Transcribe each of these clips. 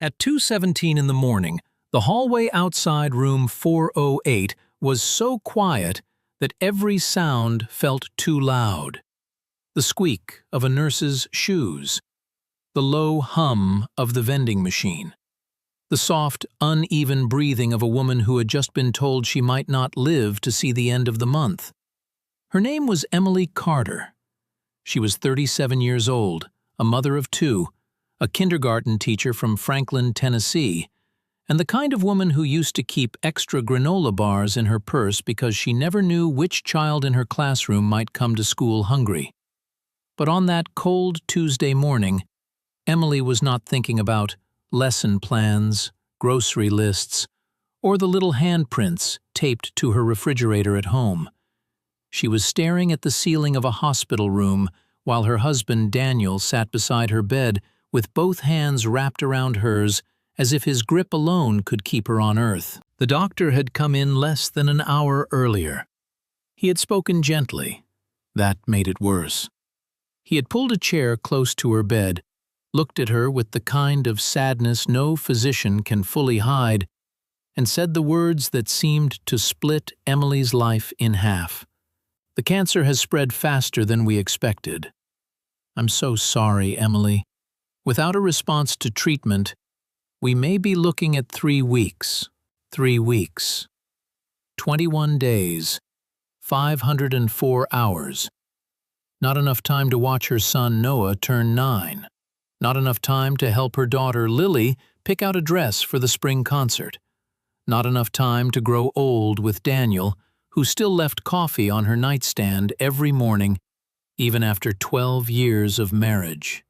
At 2:17 in the morning, the hallway outside room 408 was so quiet that every sound felt too loud. The squeak of a nurse's shoes, the low hum of the vending machine, the soft, uneven breathing of a woman who had just been told she might not live to see the end of the month. Her name was Emily Carter. She was 37 years old, a mother of two, a kindergarten teacher from Franklin, Tennessee, and the kind of woman who used to keep extra granola bars in her purse because she never knew which child in her classroom might come to school hungry. But on that cold Tuesday morning, Emily was not thinking about lesson plans, grocery lists, or the little handprints taped to her refrigerator at home. She was staring at the ceiling of a hospital room while her husband Daniel sat beside her bed with both hands wrapped around hers as if his grip alone could keep her on earth. The doctor had come in less than an hour earlier. He had spoken gently. That made it worse. He had pulled a chair close to her bed, looked at her with the kind of sadness no physician can fully hide, and said the words that seemed to split Emily's life in half. "The cancer has spread faster than we expected. I'm so sorry, Emily. Without a response to treatment, we may be looking at 3 weeks. 3 weeks. 21 days. 504 hours. Not enough time to watch her son Noah turn 9. Not enough time to help her daughter Lily pick out a dress for the spring concert. Not enough time to grow old with Daniel, who still left coffee on her nightstand every morning, even after 12 years of marriage."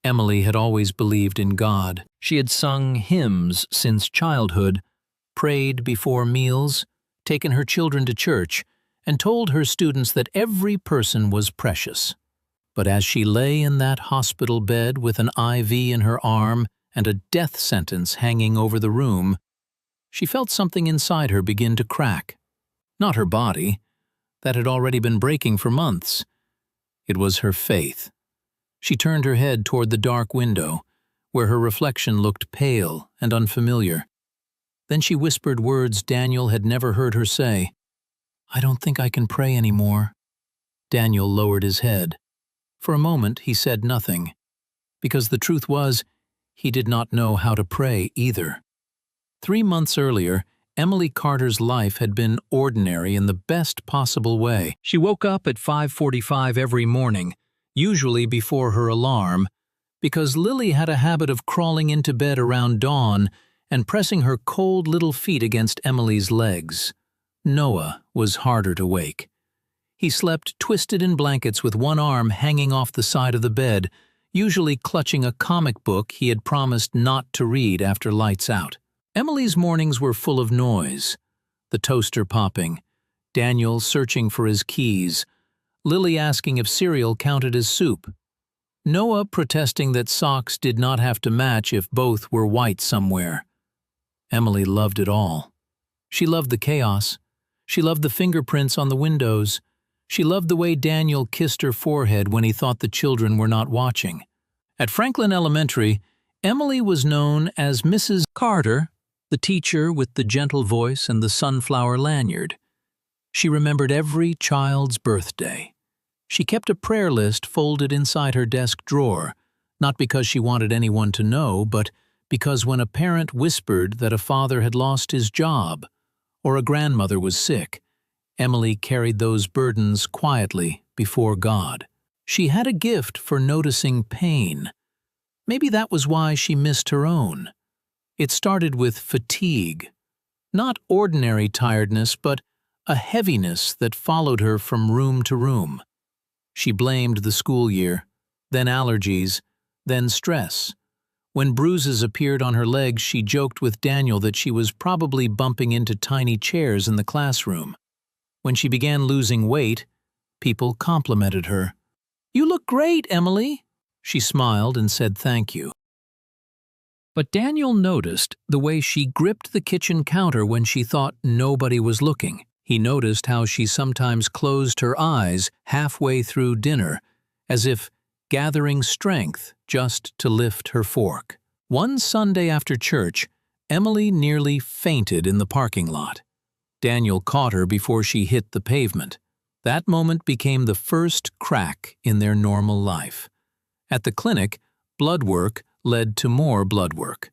Emily had always believed in God. She had sung hymns since childhood, prayed before meals, taken her children to church, and told her students that every person was precious. But as she lay in that hospital bed with an IV in her arm and a death sentence hanging over the room, she felt something inside her begin to crack. Not her body. That had already been breaking for months. It was her faith. She turned her head toward the dark window, where her reflection looked pale and unfamiliar. Then she whispered words Daniel had never heard her say. "I don't think I can pray anymore." Daniel lowered his head. For a moment he said nothing, because the truth was, he did not know how to pray either. 3 months earlier, Emily Carter's life had been ordinary in the best possible way. She woke up at 5:45 every morning, usually before her alarm, because Lily had a habit of crawling into bed around dawn and pressing her cold little feet against Emily's legs. Noah was harder to wake. He slept twisted in blankets with one arm hanging off the side of the bed, usually clutching a comic book he had promised not to read after lights out. Emily's mornings were full of noise. The toaster popping, Daniel searching for his keys, Lily asking if cereal counted as soup, Noah protesting that socks did not have to match if both were white somewhere. Emily loved it all. She loved the chaos. She loved the fingerprints on the windows. She loved the way Daniel kissed her forehead when he thought the children were not watching. At Franklin Elementary, Emily was known as Mrs. Carter, the teacher with the gentle voice and the sunflower lanyard. She remembered every child's birthday. She kept a prayer list folded inside her desk drawer, not because she wanted anyone to know, but because when a parent whispered that a father had lost his job or a grandmother was sick, Emily carried those burdens quietly before God. She had a gift for noticing pain. Maybe that was why she missed her own. It started with fatigue. Not ordinary tiredness, but a heaviness that followed her from room to room. She blamed the school year, then allergies, then stress. When bruises appeared on her legs, she joked with Daniel that she was probably bumping into tiny chairs in the classroom. When she began losing weight, people complimented her. "You look great, Emily." She smiled and said thank you. But Daniel noticed the way she gripped the kitchen counter when she thought nobody was looking. He noticed how she sometimes closed her eyes halfway through dinner, as if gathering strength just to lift her fork. One Sunday after church, Emily nearly fainted in the parking lot. Daniel caught her before she hit the pavement. That moment became the first crack in their normal life. At the clinic, blood work led to more blood work.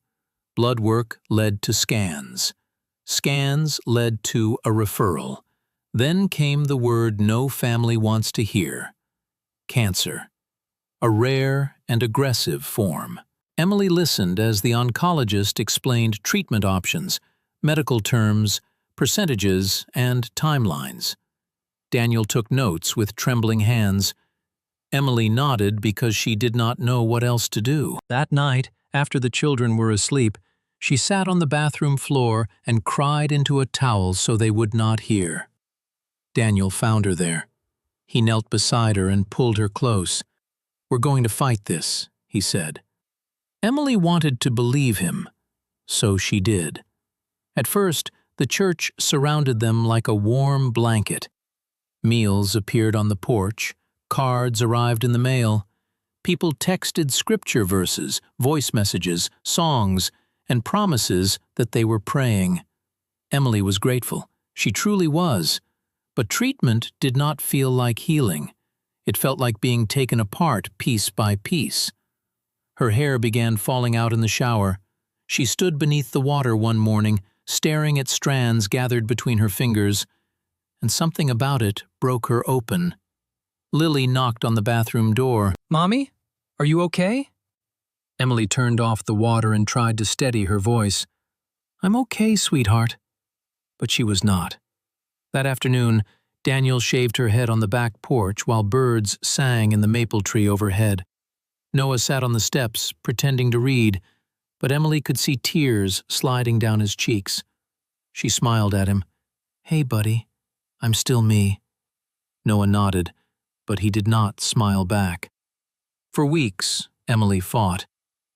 Blood work led to scans. Scans led to a referral. Then came the word no family wants to hear: cancer. A rare and aggressive form. Emily listened as the oncologist explained treatment options, medical terms, percentages, and timelines. Daniel took notes with trembling hands. Emily nodded because she did not know what else to do. That night, after the children were asleep, she sat on the bathroom floor and cried into a towel so they would not hear. Daniel found her there. He knelt beside her and pulled her close. "We're going to fight this," he said. Emily wanted to believe him, so she did. At first, the church surrounded them like a warm blanket. Meals appeared on the porch, cards arrived in the mail. People texted scripture verses, voice messages, songs, and promises that they were praying. Emily was grateful. She truly was. But treatment did not feel like healing. It felt like being taken apart piece by piece. Her hair began falling out in the shower. She stood beneath the water one morning, staring at strands gathered between her fingers, and something about it broke her open. Lily knocked on the bathroom door. "Mommy, are you okay?" Emily turned off the water and tried to steady her voice. "I'm okay, sweetheart." But she was not. That afternoon, Daniel shaved her head on the back porch while birds sang in the maple tree overhead. Noah sat on the steps, pretending to read, but Emily could see tears sliding down his cheeks. She smiled at him. "Hey, buddy, I'm still me." Noah nodded, but he did not smile back. For weeks, Emily fought.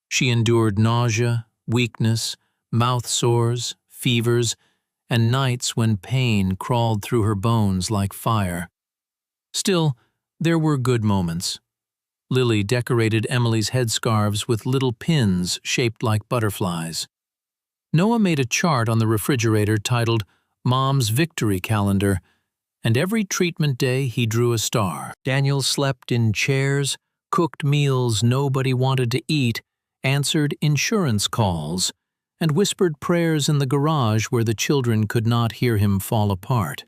She endured nausea, weakness, mouth sores, fevers, and nights when pain crawled through her bones like fire. Still, there were good moments. Lily decorated Emily's headscarves with little pins shaped like butterflies. Noah made a chart on the refrigerator titled Mom's Victory Calendar, and every treatment day he drew a star. Daniel slept in chairs, cooked meals nobody wanted to eat, answered insurance calls, and whispered prayers in the garage where the children could not hear him fall apart.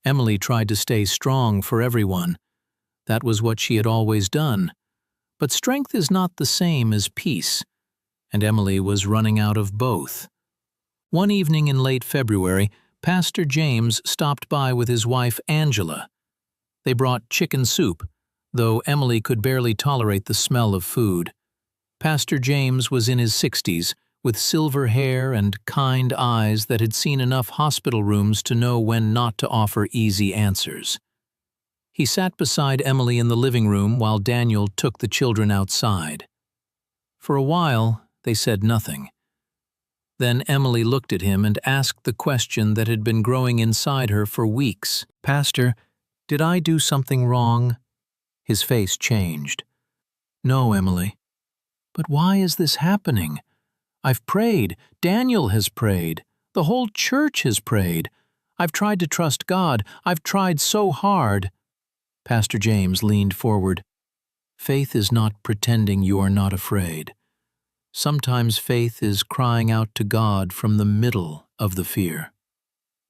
Emily tried to stay strong for everyone. That was what she had always done. But strength is not the same as peace, and Emily was running out of both. One evening in late February, Pastor James stopped by with his wife Angela. They brought chicken soup, though Emily could barely tolerate the smell of food. Pastor James was in his 60s, with silver hair and kind eyes that had seen enough hospital rooms to know when not to offer easy answers. He sat beside Emily in the living room while Daniel took the children outside. For a while, they said nothing. Then Emily looked at him and asked the question that had been growing inside her for weeks. "Pastor, did I do something wrong?" His face changed. "No, Emily. But why is this happening? I've prayed. Daniel has prayed. The whole church has prayed. I've tried to trust God. I've tried so hard." Pastor James leaned forward. "Faith is not pretending you are not afraid. Sometimes faith is crying out to God from the middle of the fear."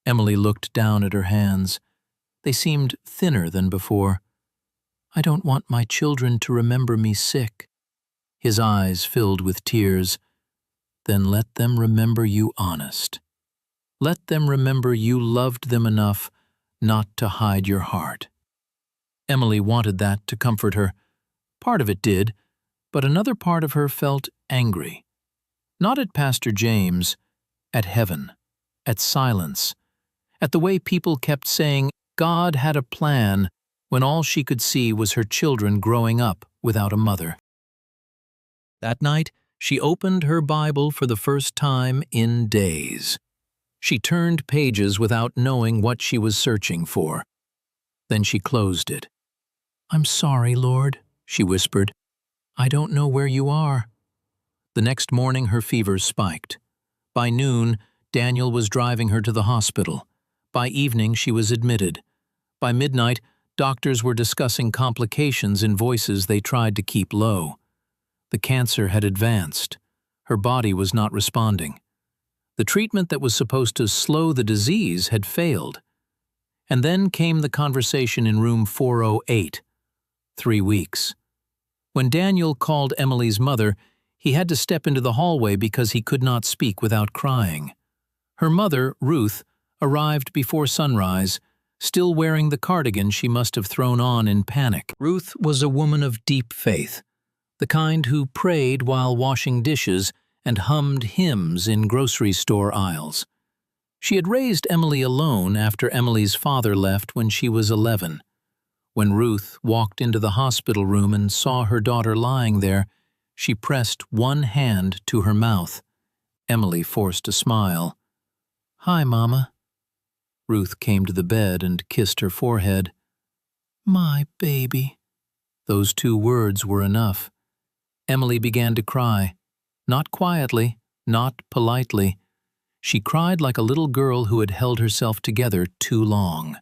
Emily looked down at her hands. They seemed thinner than before. "I don't want my children to remember me sick." His eyes filled with tears. "Then let them remember you honest. Let them remember you loved them enough not to hide your heart." Emily wanted that to comfort her. Part of it did, but another part of her felt angry. Not at Pastor James, at heaven, at silence, at the way people kept saying God had a plan when all she could see was her children growing up without a mother. That night, she opened her Bible for the first time in days. She turned pages without knowing what she was searching for. Then she closed it. "I'm sorry, Lord," she whispered. "I don't know where you are." The next morning her fever spiked. By noon, Daniel was driving her to the hospital. By evening, she was admitted. By midnight, doctors were discussing complications in voices they tried to keep low. The cancer had advanced. Her body was not responding. The treatment that was supposed to slow the disease had failed. And then came the conversation in room 408. 3 weeks. When Daniel called Emily's mother, he had to step into the hallway because he could not speak without crying. Her mother, Ruth, arrived before sunrise, still wearing the cardigan she must have thrown on in panic. Ruth was a woman of deep faith, the kind who prayed while washing dishes and hummed hymns in grocery store aisles. She had raised Emily alone after Emily's father left when she was 11. When Ruth walked into the hospital room and saw her daughter lying there, she pressed one hand to her mouth. Emily forced a smile. "Hi, Mama." Ruth came to the bed and kissed her forehead. "My baby." Those 2 words were enough. Emily began to cry. Not quietly, not politely. She cried like a little girl who had held herself together too long.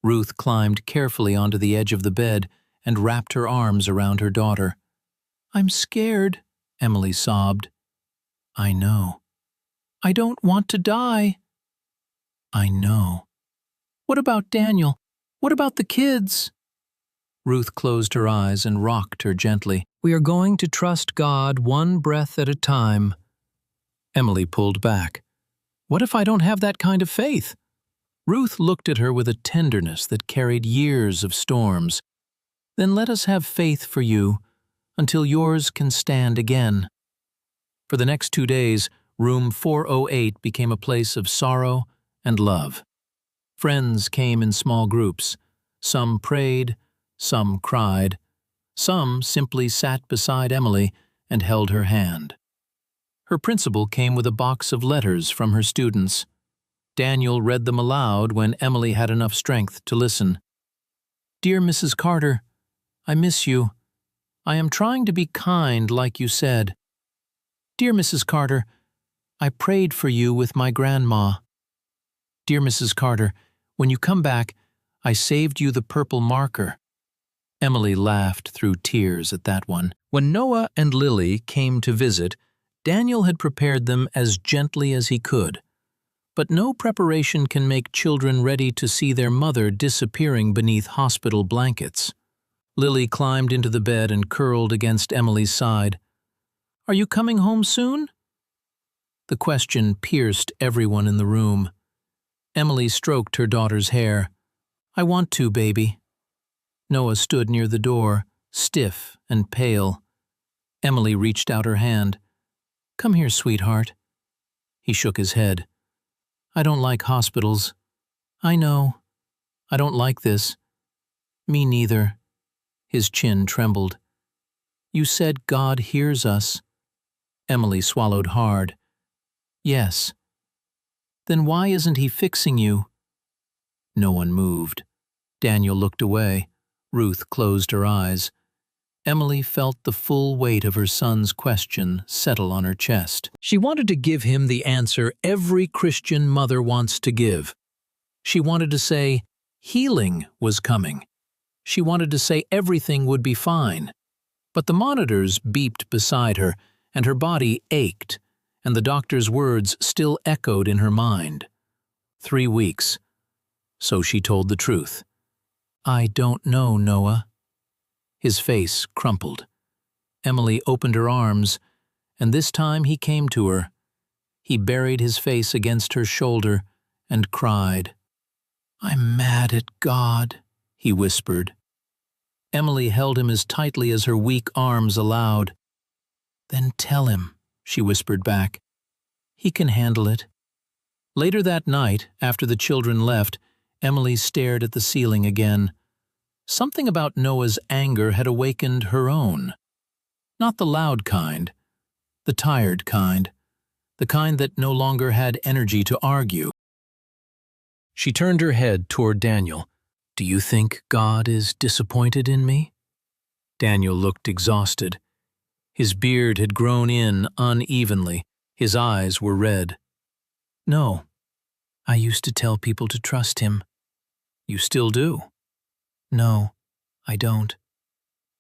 Ruth climbed carefully onto the edge of the bed and wrapped her arms around her daughter. "I'm scared," Emily sobbed. "I know." "I don't want to die." "I know." "What about Daniel? What about the kids?" Ruth closed her eyes and rocked her gently. "We are going to trust God one breath at a time." Emily pulled back. "What if I don't have that kind of faith?" Ruth looked at her with a tenderness that carried years of storms. "Then let us have faith for you, until yours can stand again." For the next 2 days, room 408 became a place of sorrow and love. Friends came in small groups. Some prayed, some cried. Some simply sat beside Emily and held her hand. Her principal came with a box of letters from her students. Daniel read them aloud when Emily had enough strength to listen. "Dear Mrs. Carter, I miss you. I am trying to be kind like you said. Dear Mrs. Carter, I prayed for you with my grandma. Dear Mrs. Carter, when you come back, I saved you the purple marker." Emily laughed through tears at that one. When Noah and Lily came to visit, Daniel had prepared them as gently as he could. But no preparation can make children ready to see their mother disappearing beneath hospital blankets. Lily climbed into the bed and curled against Emily's side. "Are you coming home soon?" The question pierced everyone in the room. Emily stroked her daughter's hair. "I want to, baby." Noah stood near the door, stiff and pale. Emily reached out her hand. "Come here, sweetheart." He shook his head. "I don't like hospitals." "I know. I don't like this." "Me neither." His chin trembled. "You said God hears us." Emily swallowed hard. "Yes." "Then why isn't he fixing you?" No one moved. Daniel looked away. Ruth closed her eyes. Emily felt the full weight of her son's question settle on her chest. She wanted to give him the answer every Christian mother wants to give. She wanted to say, healing was coming. She wanted to say everything would be fine. But the monitors beeped beside her, and her body ached, and the doctor's words still echoed in her mind. 3 weeks. So she told the truth. "I don't know, Noah." His face crumpled. Emily opened her arms, and this time he came to her. He buried his face against her shoulder and cried. "I'm mad at God," he whispered. Emily held him as tightly as her weak arms allowed. "Then tell him," she whispered back. "He can handle it." Later that night, after the children left, Emily stared at the ceiling again. Something about Noah's anger had awakened her own. Not the loud kind, the tired kind, the kind that no longer had energy to argue. She turned her head toward Daniel. "Do you think God is disappointed in me?" Daniel looked exhausted. His beard had grown in unevenly. His eyes were red. "No, I used to tell people to trust him." "You still do?" "No, I don't.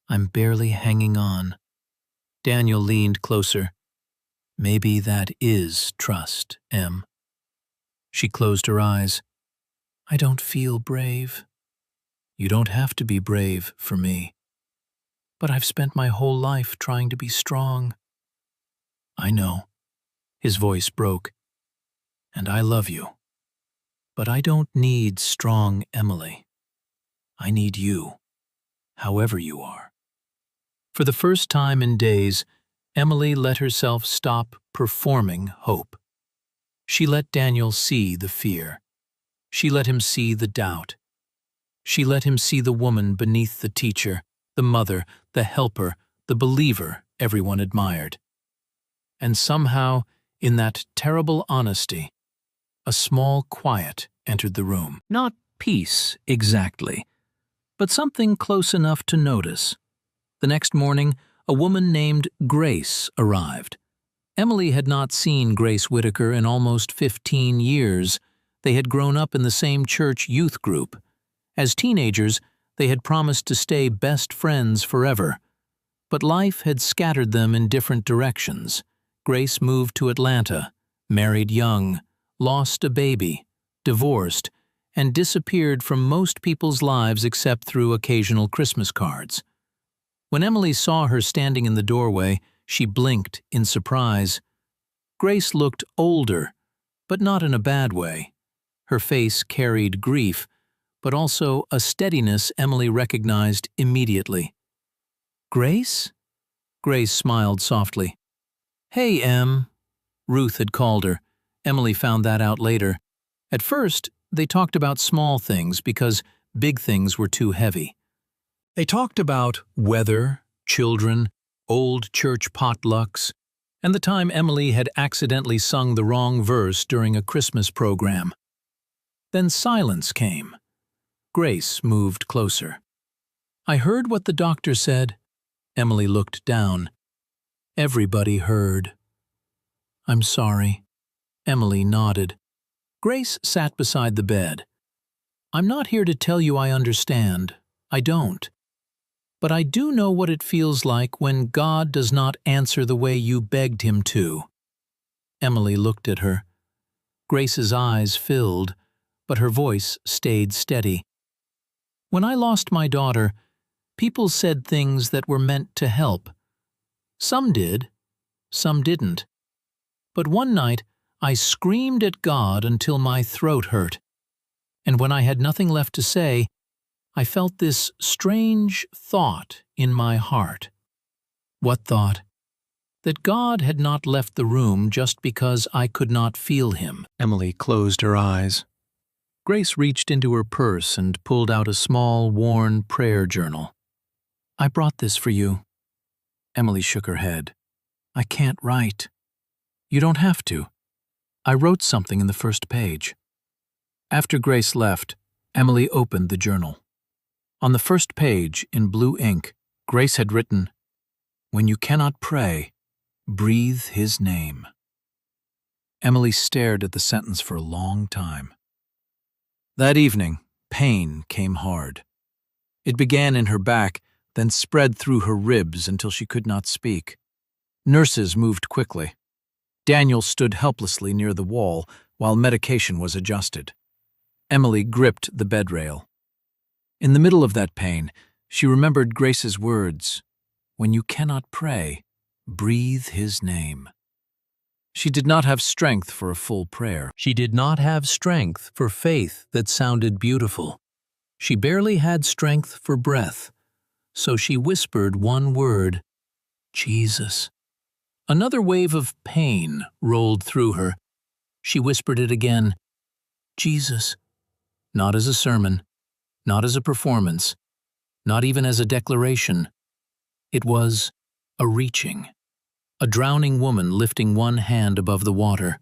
I'm barely hanging on." Daniel leaned closer. "Maybe that is trust, Em." She closed her eyes. "I don't feel brave." "You don't have to be brave for me." "But I've spent my whole life trying to be strong." "I know." His voice broke. "And I love you. But I don't need strong Emily. I need you, however you are." For the first time in days, Emily let herself stop performing hope. She let Daniel see the fear. She let him see the doubt. She let him see the woman beneath the teacher, the mother, the helper, the believer everyone admired. And somehow, in that terrible honesty, a small quiet entered the room. Not peace, exactly, but something close enough to notice. The next morning, a woman named Grace arrived. Emily had not seen Grace Whitaker in almost 15 years. They had grown up in the same church youth group. As teenagers, they had promised to stay best friends forever. But life had scattered them in different directions. Grace moved to Atlanta, married young, lost a baby, divorced, and disappeared from most people's lives except through occasional Christmas cards. When Emily saw her standing in the doorway, she blinked in surprise. Grace looked older, but not in a bad way. Her face carried grief, but also a steadiness Emily recognized immediately. "Grace?" Grace smiled softly. "Hey, Em." Ruth had called her. Emily found that out later. At first, they talked about small things because big things were too heavy. They talked about weather, children, old church potlucks, and the time Emily had accidentally sung the wrong verse during a Christmas program. Then silence came. Grace moved closer. "I heard what the doctor said." Emily looked down. Everybody heard. "I'm sorry." Emily nodded. Grace sat beside the bed. "I'm not here to tell you I understand. I don't. But I do know what it feels like when God does not answer the way you begged him to." Emily looked at her. Grace's eyes filled, but her voice stayed steady. "When I lost my daughter, people said things that were meant to help. Some did, some didn't. But one night, I screamed at God until my throat hurt. And when I had nothing left to say, I felt this strange thought in my heart." "What thought?" "That God had not left the room just because I could not feel him." Emily closed her eyes. Grace reached into her purse and pulled out a small, worn prayer journal. "I brought this for you." Emily shook her head. "I can't write." "You don't have to. I wrote something in the first page." After Grace left, Emily opened the journal. On the first page, in blue ink, Grace had written, "When you cannot pray, breathe his name." Emily stared at the sentence for a long time. That evening, pain came hard. It began in her back, then spread through her ribs until she could not speak. Nurses moved quickly. Daniel stood helplessly near the wall while medication was adjusted. Emily gripped the bed rail. In the middle of that pain, she remembered Grace's words, "When you cannot pray, breathe his name." She did not have strength for a full prayer. She did not have strength for faith that sounded beautiful. She barely had strength for breath, so she whispered one word, "Jesus." Another wave of pain rolled through her. She whispered it again, "Jesus." Not as a sermon, not as a performance, not even as a declaration. It was a reaching, a drowning woman lifting one hand above the water.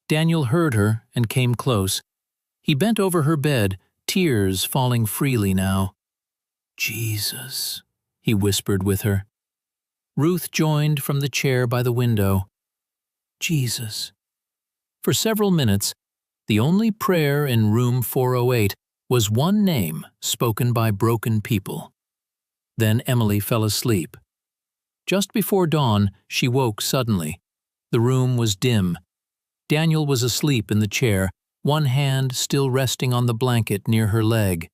Daniel heard her and came close. He bent over her bed, tears falling freely now. "Jesus," he whispered with her. Ruth joined from the chair by the window. Jesus. For several minutes, the only prayer in room 408 was one name spoken by broken people. Then Emily fell asleep. Just before dawn, she woke suddenly. The room was dim. Daniel was asleep in the chair, one hand still resting on the blanket near her leg.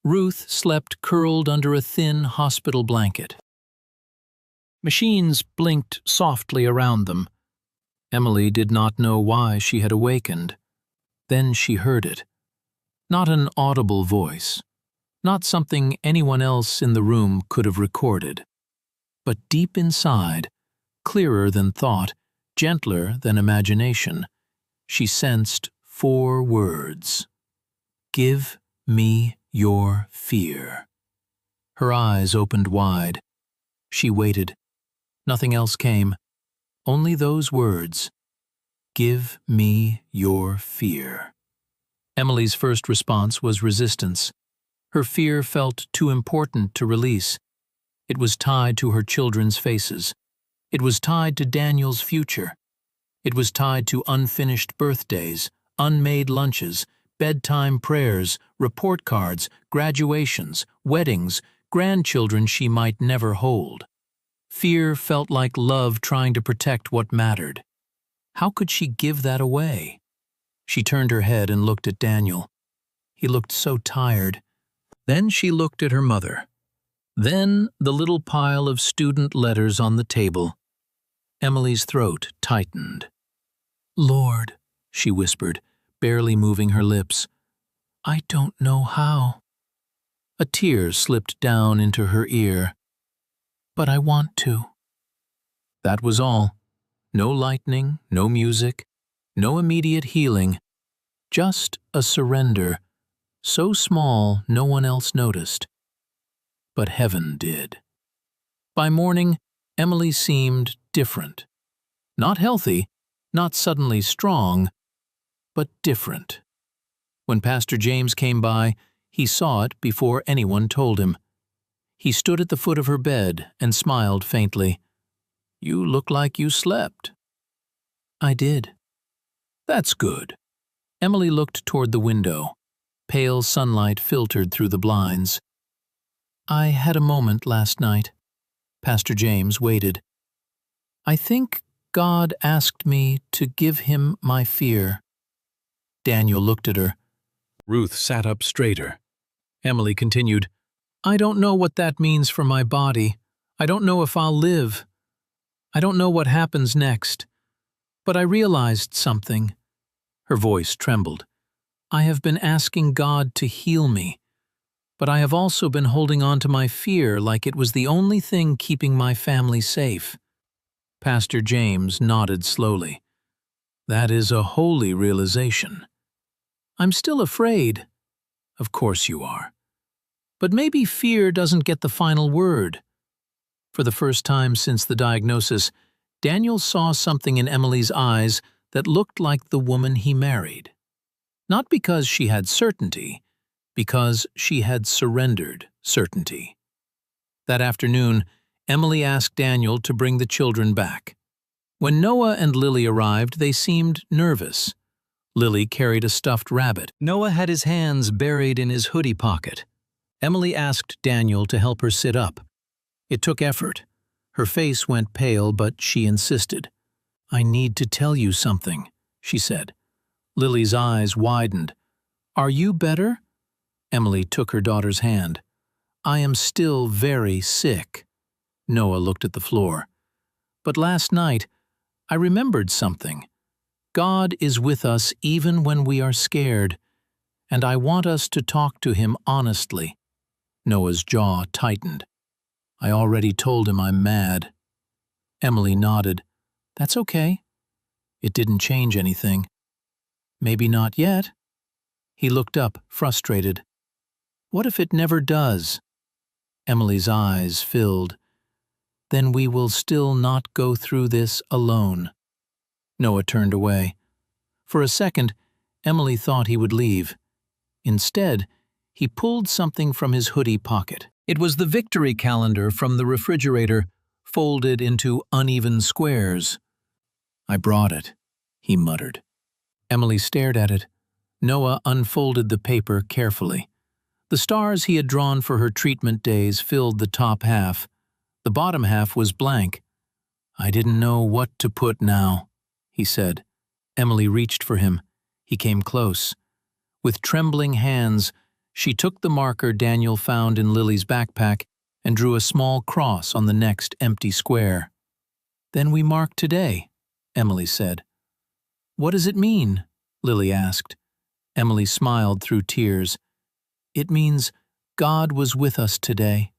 Ruth slept curled under a thin hospital blanket. Machines blinked softly around them. Emily did not know why she had awakened. Then she heard it. Not an audible voice, not something anyone else in the room could have recorded. But deep inside, clearer than thought, gentler than imagination, she sensed 4 words. Give me your fear. Her eyes opened wide. She waited. Nothing else came. Only those words. Give me your fear. Emily's first response was resistance. Her fear felt too important to release. It was tied to her children's faces. It was tied to Daniel's future. It was tied to unfinished birthdays, unmade lunches, bedtime prayers, report cards, graduations, weddings, grandchildren she might never hold. Fear felt like love trying to protect what mattered. How could she give that away? She turned her head and looked at Daniel. He looked so tired. Then she looked at her mother. Then the little pile of student letters on the table. Emily's throat tightened. Lord, she whispered, barely moving her lips. I don't know how. A tear slipped down into her ear. But I want to. That was all. No lightning, no music, no immediate healing. Just a surrender, so small no one else noticed. But heaven did. By morning, Emily seemed different. Not healthy, not suddenly strong, but different. When Pastor James came by, he saw it before anyone told him. He stood at the foot of her bed and smiled faintly. You look like you slept. I did. That's good. Emily looked toward the window. Pale sunlight filtered through the blinds. I had a moment last night. Pastor James waited. I think God asked me to give him my fear. Daniel looked at her. Ruth sat up straighter. Emily continued, I don't know what that means for my body. I don't know if I'll live. I don't know what happens next. But I realized something. Her voice trembled. I have been asking God to heal me, but I have also been holding on to my fear like it was the only thing keeping my family safe. Pastor James nodded slowly. That is a holy realization. I'm still afraid. Of course you are. But maybe fear doesn't get the final word. For the first time since the diagnosis, Daniel saw something in Emily's eyes that looked like the woman he married. Not because she had certainty, because she had surrendered certainty. That afternoon, Emily asked Daniel to bring the children back. When Noah and Lily arrived, they seemed nervous. Lily carried a stuffed rabbit. Noah had his hands buried in his hoodie pocket. Emily asked Daniel to help her sit up. It took effort. Her face went pale, but she insisted. I need to tell you something, she said. Lily's eyes widened. Are you better? Emily took her daughter's hand. I am still very sick. Noah looked at the floor. But last night, I remembered something. God is with us even when we are scared, and I want us to talk to him honestly. Noah's jaw tightened. I already told him I'm mad. Emily nodded. That's okay. It didn't change anything. Maybe not yet. He looked up, frustrated. What if it never does? Emily's eyes filled. Then we will still not go through this alone. Noah turned away. For a second, Emily thought he would leave. Instead, he pulled something from his hoodie pocket. It was the victory calendar from the refrigerator, folded into uneven squares. "I brought it," he muttered. Emily stared at it. Noah unfolded the paper carefully. The stars he had drawn for her treatment days filled the top half. The bottom half was blank. "I didn't know what to put now," he said. Emily reached for him. He came close. With trembling hands, she took the marker Daniel found in Lily's backpack and drew a small cross on the next empty square. "Then we mark today," Emily said. "What does it mean?" Lily asked. Emily smiled through tears. "It means God was with us today."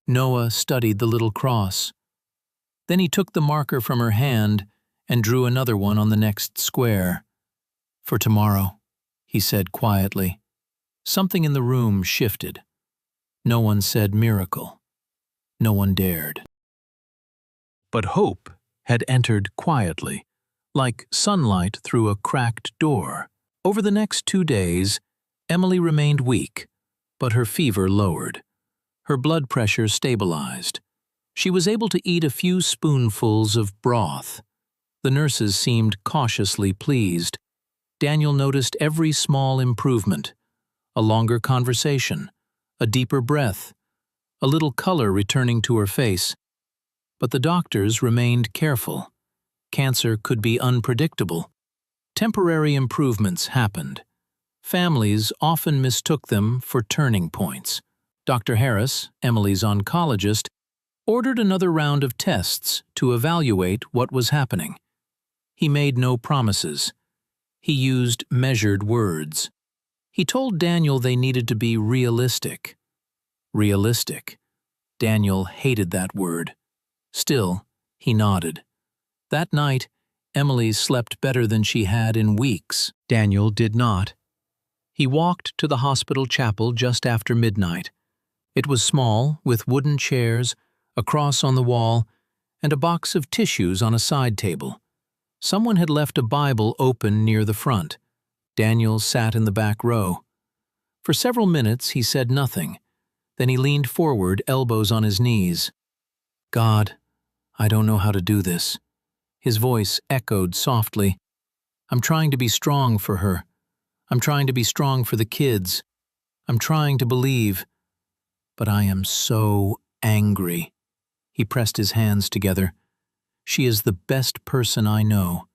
Noah studied the little cross. Then he took the marker from her hand and drew another one on the next square. "For tomorrow," he said quietly. Something in the room shifted. No one said miracle. No one dared. But hope had entered quietly, like sunlight through a cracked door. Over the next 2 days, Emily remained weak, but her fever lowered. Her blood pressure stabilized. She was able to eat a few spoonfuls of broth. The nurses seemed cautiously pleased. Daniel noticed every small improvement: a longer conversation, a deeper breath, a little color returning to her face. But the doctors remained careful. Cancer could be unpredictable. Temporary improvements happened. Families often mistook them for turning points. Dr. Harris, Emily's oncologist, ordered another round of tests to evaluate what was happening. He made no promises. He used measured words. He told Daniel they needed to be realistic. Realistic. Daniel hated that word. Still, he nodded. That night, Emily slept better than she had in weeks. Daniel did not. He walked to the hospital chapel just after midnight. It was small, with wooden chairs, a cross on the wall, and a box of tissues on a side table. Someone had left a Bible open near the front. Daniel sat in the back row. For several minutes he said nothing. Then he leaned forward, elbows on his knees. "God, I don't know how to do this." His voice echoed softly. "I'm trying to be strong for her. I'm trying to be strong for the kids. I'm trying to believe. But I am so angry." He pressed his hands together. "She is the best person I know.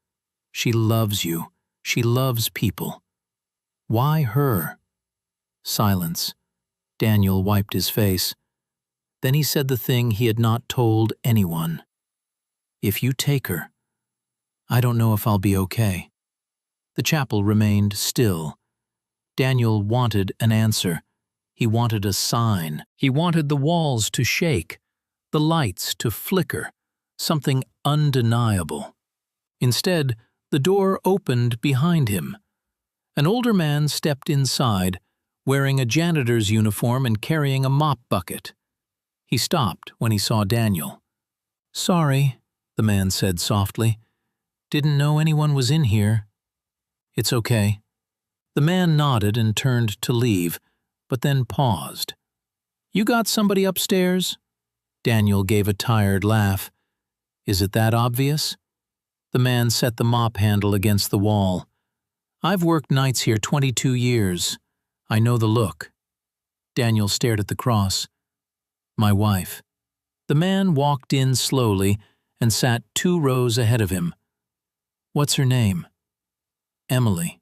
She loves you. She loves people. Why her?" Silence. Daniel wiped his face. Then he said the thing he had not told anyone. "If you take her, I don't know if I'll be okay." The chapel remained still. Daniel wanted an answer. He wanted a sign. He wanted the walls to shake, the lights to flicker, something undeniable. Instead, the door opened behind him. An older man stepped inside, wearing a janitor's uniform and carrying a mop bucket. He stopped when he saw Daniel. "Sorry," the man said softly. "Didn't know anyone was in here." "It's okay." The man nodded and turned to leave, but then paused. "You got somebody upstairs?" Daniel gave a tired laugh. "Is it that obvious?" The man set the mop handle against the wall. "I've worked nights here 22 years. I know the look." Daniel stared at the cross. "My wife." The man walked in slowly and sat 2 rows ahead of him. "What's her name?" "Emily."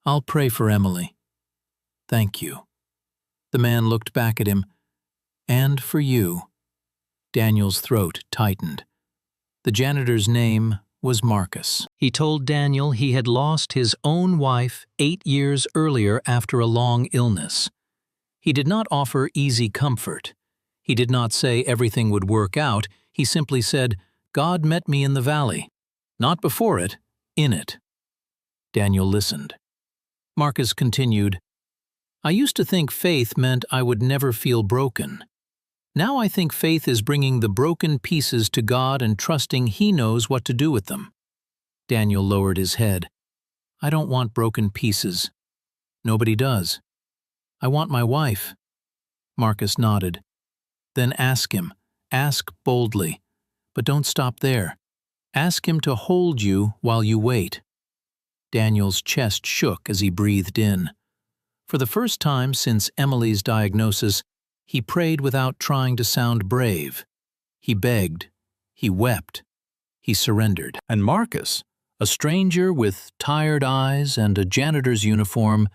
"I'll pray for Emily." "Thank you." The man looked back at him. "And for you." Daniel's throat tightened. The janitor's name was Marcus. He told Daniel he had lost his own wife 8 years earlier after a long illness. He did not offer easy comfort. He did not say everything would work out. He simply said, "God met me in the valley. Not before it, in it." Daniel listened. Marcus continued, "I used to think faith meant I would never feel broken. Now I think faith is bringing the broken pieces to God and trusting He knows what to do with them." Daniel lowered his head. "I don't want broken pieces. Nobody does. I want my wife." Marcus nodded. "Then ask Him. Ask boldly. But don't stop there. Ask him to hold you while you wait." Daniel's chest shook as he breathed in. For the first time since Emily's diagnosis, he prayed without trying to sound brave. He begged. He wept. He surrendered. And Marcus, a stranger with tired eyes and a janitor's uniform,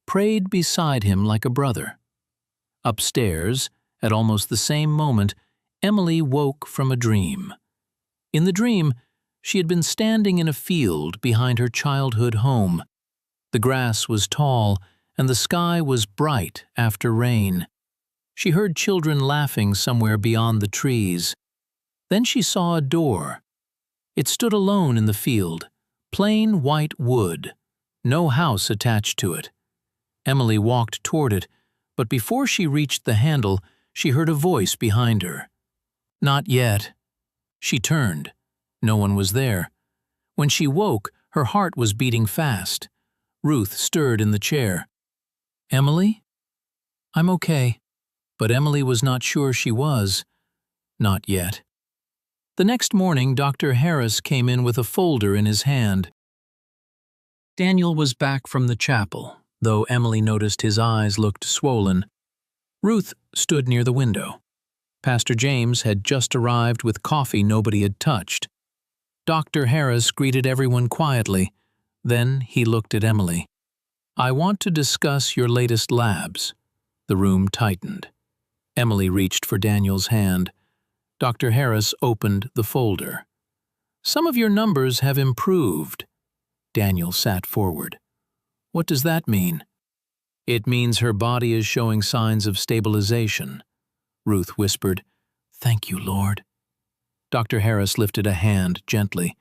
prayed beside him like a brother. Upstairs, at almost the same moment, Emily woke from a dream. In the dream, she had been standing in a field behind her childhood home. The grass was tall, and the sky was bright after rain. She heard children laughing somewhere beyond the trees. Then she saw a door. It stood alone in the field, plain white wood, no house attached to it. Emily walked toward it, but before she reached the handle, she heard a voice behind her. "Not yet." She turned. No one was there. When she woke, her heart was beating fast. Ruth stirred in the chair. "Emily?" "I'm okay." But Emily was not sure she was. Not yet. The next morning, Dr. Harris came in with a folder in his hand. Daniel was back from the chapel, though Emily noticed his eyes looked swollen. Ruth stood near the window. Pastor James had just arrived with coffee nobody had touched. Dr. Harris greeted everyone quietly. Then he looked at Emily. "I want to discuss your latest labs." The room tightened. Emily reached for Daniel's hand. Dr. Harris opened the folder. "Some of your numbers have improved." Daniel sat forward. "What does that mean?" "It means her body is showing signs of stabilization." Ruth whispered, "Thank you, Lord." Dr. Harris lifted a hand gently.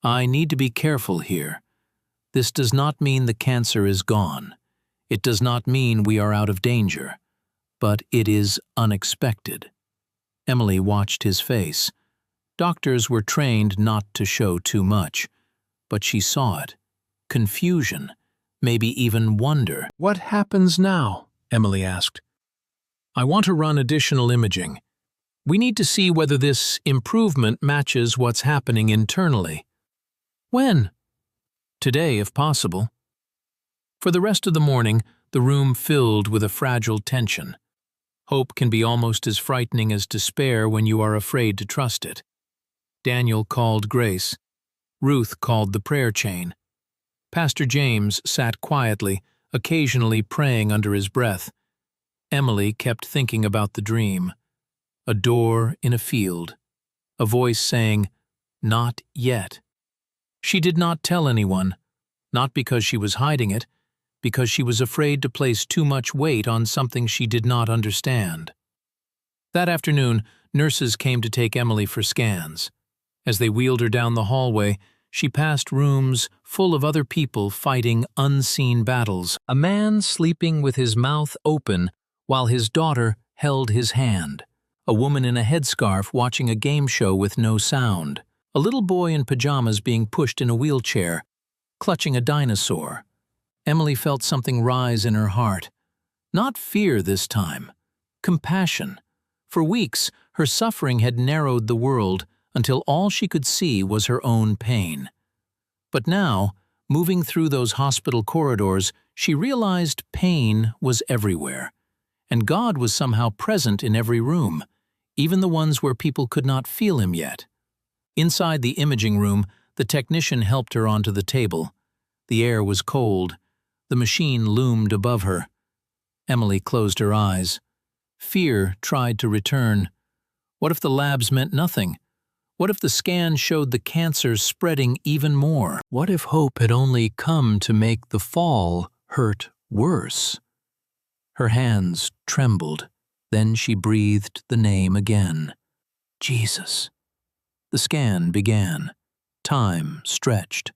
"I need to be careful here. This does not mean the cancer is gone. It does not mean we are out of danger. But it is unexpected." Emily watched his face. Doctors were trained not to show too much, but she saw it. Confusion, maybe even wonder. "What happens now?" Emily asked. "I want to run additional imaging. We need to see whether this improvement matches what's happening internally." "When?" "Today, if possible." For the rest of the morning, the room filled with a fragile tension. Hope can be almost as frightening as despair when you are afraid to trust it. Daniel called Grace. Ruth called the prayer chain. Pastor James sat quietly, occasionally praying under his breath. Emily kept thinking about the dream. A door in a field. A voice saying, "Not yet." She did not tell anyone, not because she was hiding it, because she was afraid to place too much weight on something she did not understand. That afternoon, nurses came to take Emily for scans. As they wheeled her down the hallway, she passed rooms full of other people fighting unseen battles. A man sleeping with his mouth open while his daughter held his hand. A woman in a headscarf watching a game show with no sound. A little boy in pajamas being pushed in a wheelchair, clutching a dinosaur. Emily felt something rise in her heart. Not fear this time. Compassion. For weeks, her suffering had narrowed the world until all she could see was her own pain. But now, moving through those hospital corridors, she realized pain was everywhere. And God was somehow present in every room, even the ones where people could not feel Him yet. Inside the imaging room, the technician helped her onto the table. The air was cold. The machine loomed above her. Emily closed her eyes. Fear tried to return. What if the labs meant nothing? What if the scan showed the cancer spreading even more? What if hope had only come to make the fall hurt worse? Her hands trembled. Then she breathed the name again. Jesus. The scan began. Time stretched.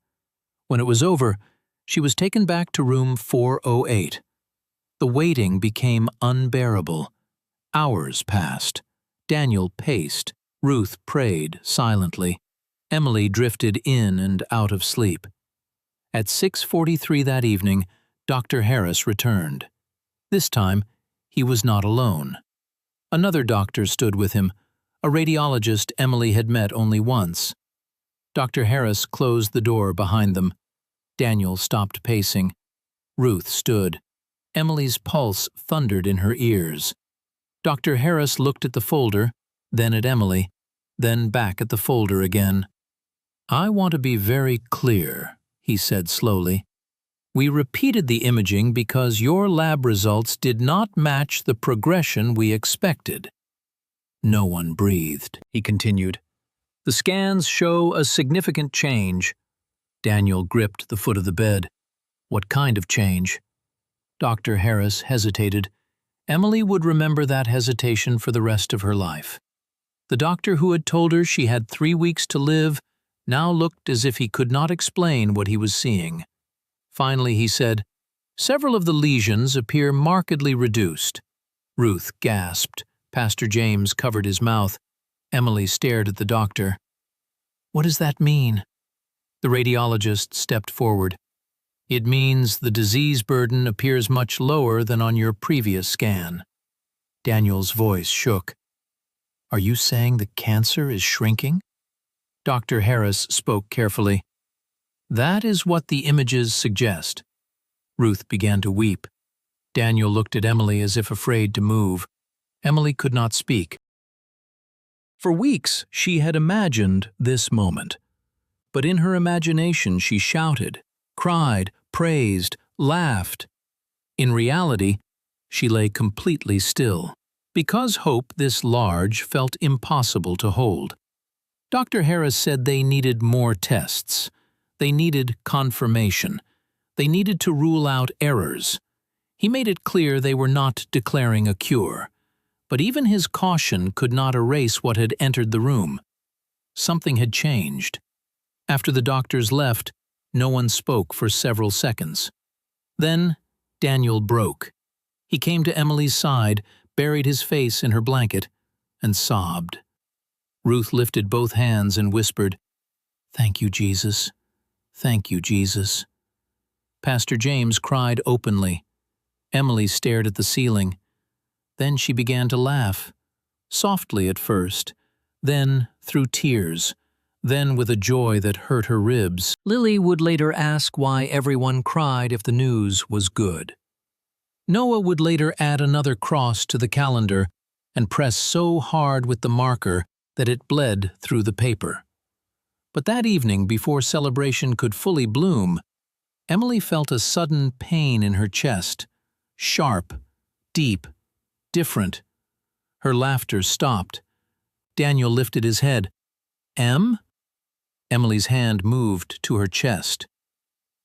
When it was over, she was taken back to room 408. The waiting became unbearable. Hours passed. Daniel paced. Ruth prayed silently. Emily drifted in and out of sleep. At 6:43 that evening, Dr. Harris returned. This time, he was not alone. Another doctor stood with him, a radiologist Emily had met only once. Dr. Harris closed the door behind them. Daniel stopped pacing. Ruth stood. Emily's pulse thundered in her ears. Dr. Harris looked at the folder, then at Emily, then back at the folder again. "I want to be very clear," he said slowly. "We repeated the imaging because your lab results did not match the progression we expected." No one breathed, he continued. "The scans show a significant change." Daniel gripped the foot of the bed. "What kind of change?" Dr. Harris hesitated. Emily would remember that hesitation for the rest of her life. The doctor who had told her she had 3 weeks to live now looked as if he could not explain what he was seeing. Finally he said, "Several of the lesions appear markedly reduced." Ruth gasped. Pastor James covered his mouth. Emily stared at the doctor. "What does that mean?" The radiologist stepped forward. "It means the disease burden appears much lower than on your previous scan." Daniel's voice shook. "Are you saying the cancer is shrinking?" Dr. Harris spoke carefully. "That is what the images suggest." Ruth began to weep. Daniel looked at Emily as if afraid to move. Emily could not speak. For weeks she had imagined this moment. But in her imagination she shouted, cried, praised, laughed. In reality, she lay completely still, because hope this large felt impossible to hold. Dr. Harris said they needed more tests. They needed confirmation. They needed to rule out errors. He made it clear they were not declaring a cure. But even his caution could not erase what had entered the room. Something had changed. After the doctors left, no one spoke for several seconds. Then Daniel broke. He came to Emily's side, buried his face in her blanket, and sobbed. Ruth lifted both hands and whispered, "Thank you, Jesus. Thank you, Jesus." Pastor James cried openly. Emily stared at the ceiling. Then she began to laugh, softly at first, then through tears, then with a joy that hurt her ribs. Lily would later ask why everyone cried if the news was good. Noah would later add another cross to the calendar and press so hard with the marker that it bled through the paper. But that evening, before celebration could fully bloom, Emily felt a sudden pain in her chest, sharp, deep, different. Her laughter stopped. Daniel lifted his head. "Em?" Emily's hand moved to her chest.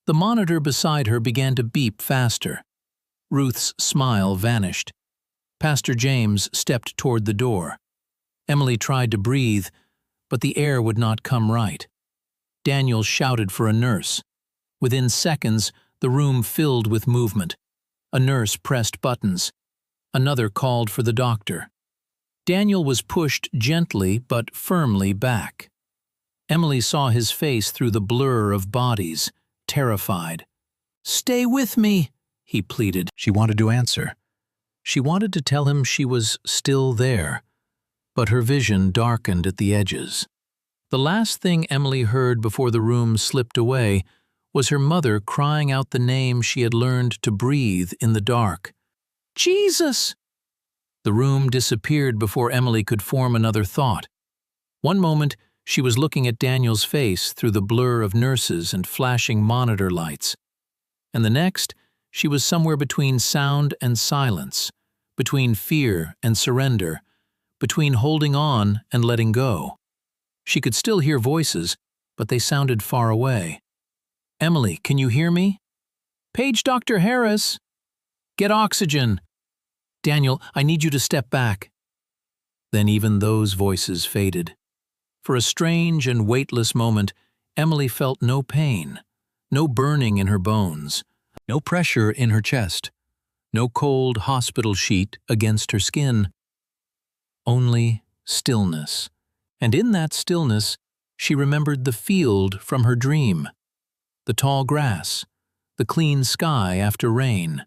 The monitor beside her began to beep faster. Ruth's smile vanished. Pastor James stepped toward the door. Emily tried to breathe, but the air would not come right. Daniel shouted for a nurse. Within seconds, the room filled with movement. A nurse pressed buttons. Another called for the doctor. Daniel was pushed gently but firmly back. Emily saw his face through the blur of bodies, terrified. "Stay with me," he pleaded. She wanted to answer. She wanted to tell him she was still there, but her vision darkened at the edges. The last thing Emily heard before the room slipped away was her mother crying out the name she had learned to breathe in the dark. "Jesus!" The room disappeared before Emily could form another thought. One moment, she was looking at Daniel's face through the blur of nurses and flashing monitor lights. And the next, she was somewhere between sound and silence, between fear and surrender, between holding on and letting go. She could still hear voices, but they sounded far away. "Emily, can you hear me?" "Page Dr. Harris." "Get oxygen." "Daniel, I need you to step back." Then even those voices faded. For a strange and weightless moment, Emily felt no pain, no burning in her bones, no pressure in her chest, no cold hospital sheet against her skin. Only stillness. And in that stillness, she remembered the field from her dream. The tall grass, the clean sky after rain,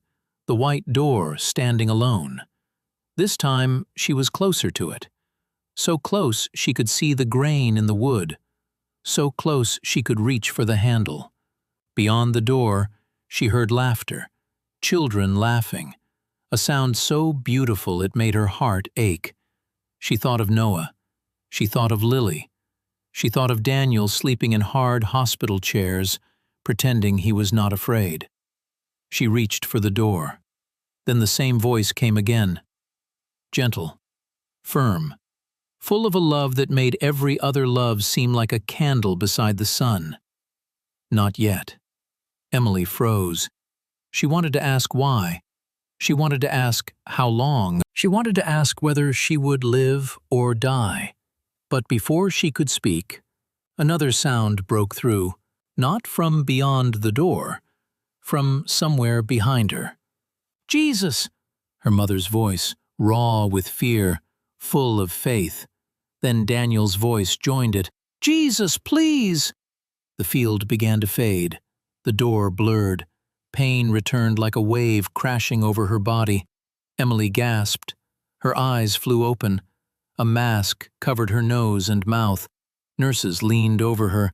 the white door standing alone. This time she was closer to it. so close she could see the grain in the wood, so close she could reach for the handle. Beyond the door, she heard laughter, children laughing, a sound so beautiful it made her heart ache. She thought of Noah. She thought of Lily. She thought of Daniel sleeping in hard hospital chairs, pretending he was not afraid. She reached for the door. Then the same voice came again. Gentle, firm, full of a love that made every other love seem like a candle beside the sun. Not yet. Emily froze. She wanted to ask why. She wanted to ask how long. She wanted to ask whether she would live or die. But before she could speak, another sound broke through, not from beyond the door, from somewhere behind her. "Jesus!" Her mother's voice, raw with fear, full of faith. Then Daniel's voice joined it. "Jesus, please!" The field began to fade. The door blurred. Pain returned like a wave crashing over her body. Emily gasped. Her eyes flew open. A mask covered her nose and mouth. Nurses leaned over her.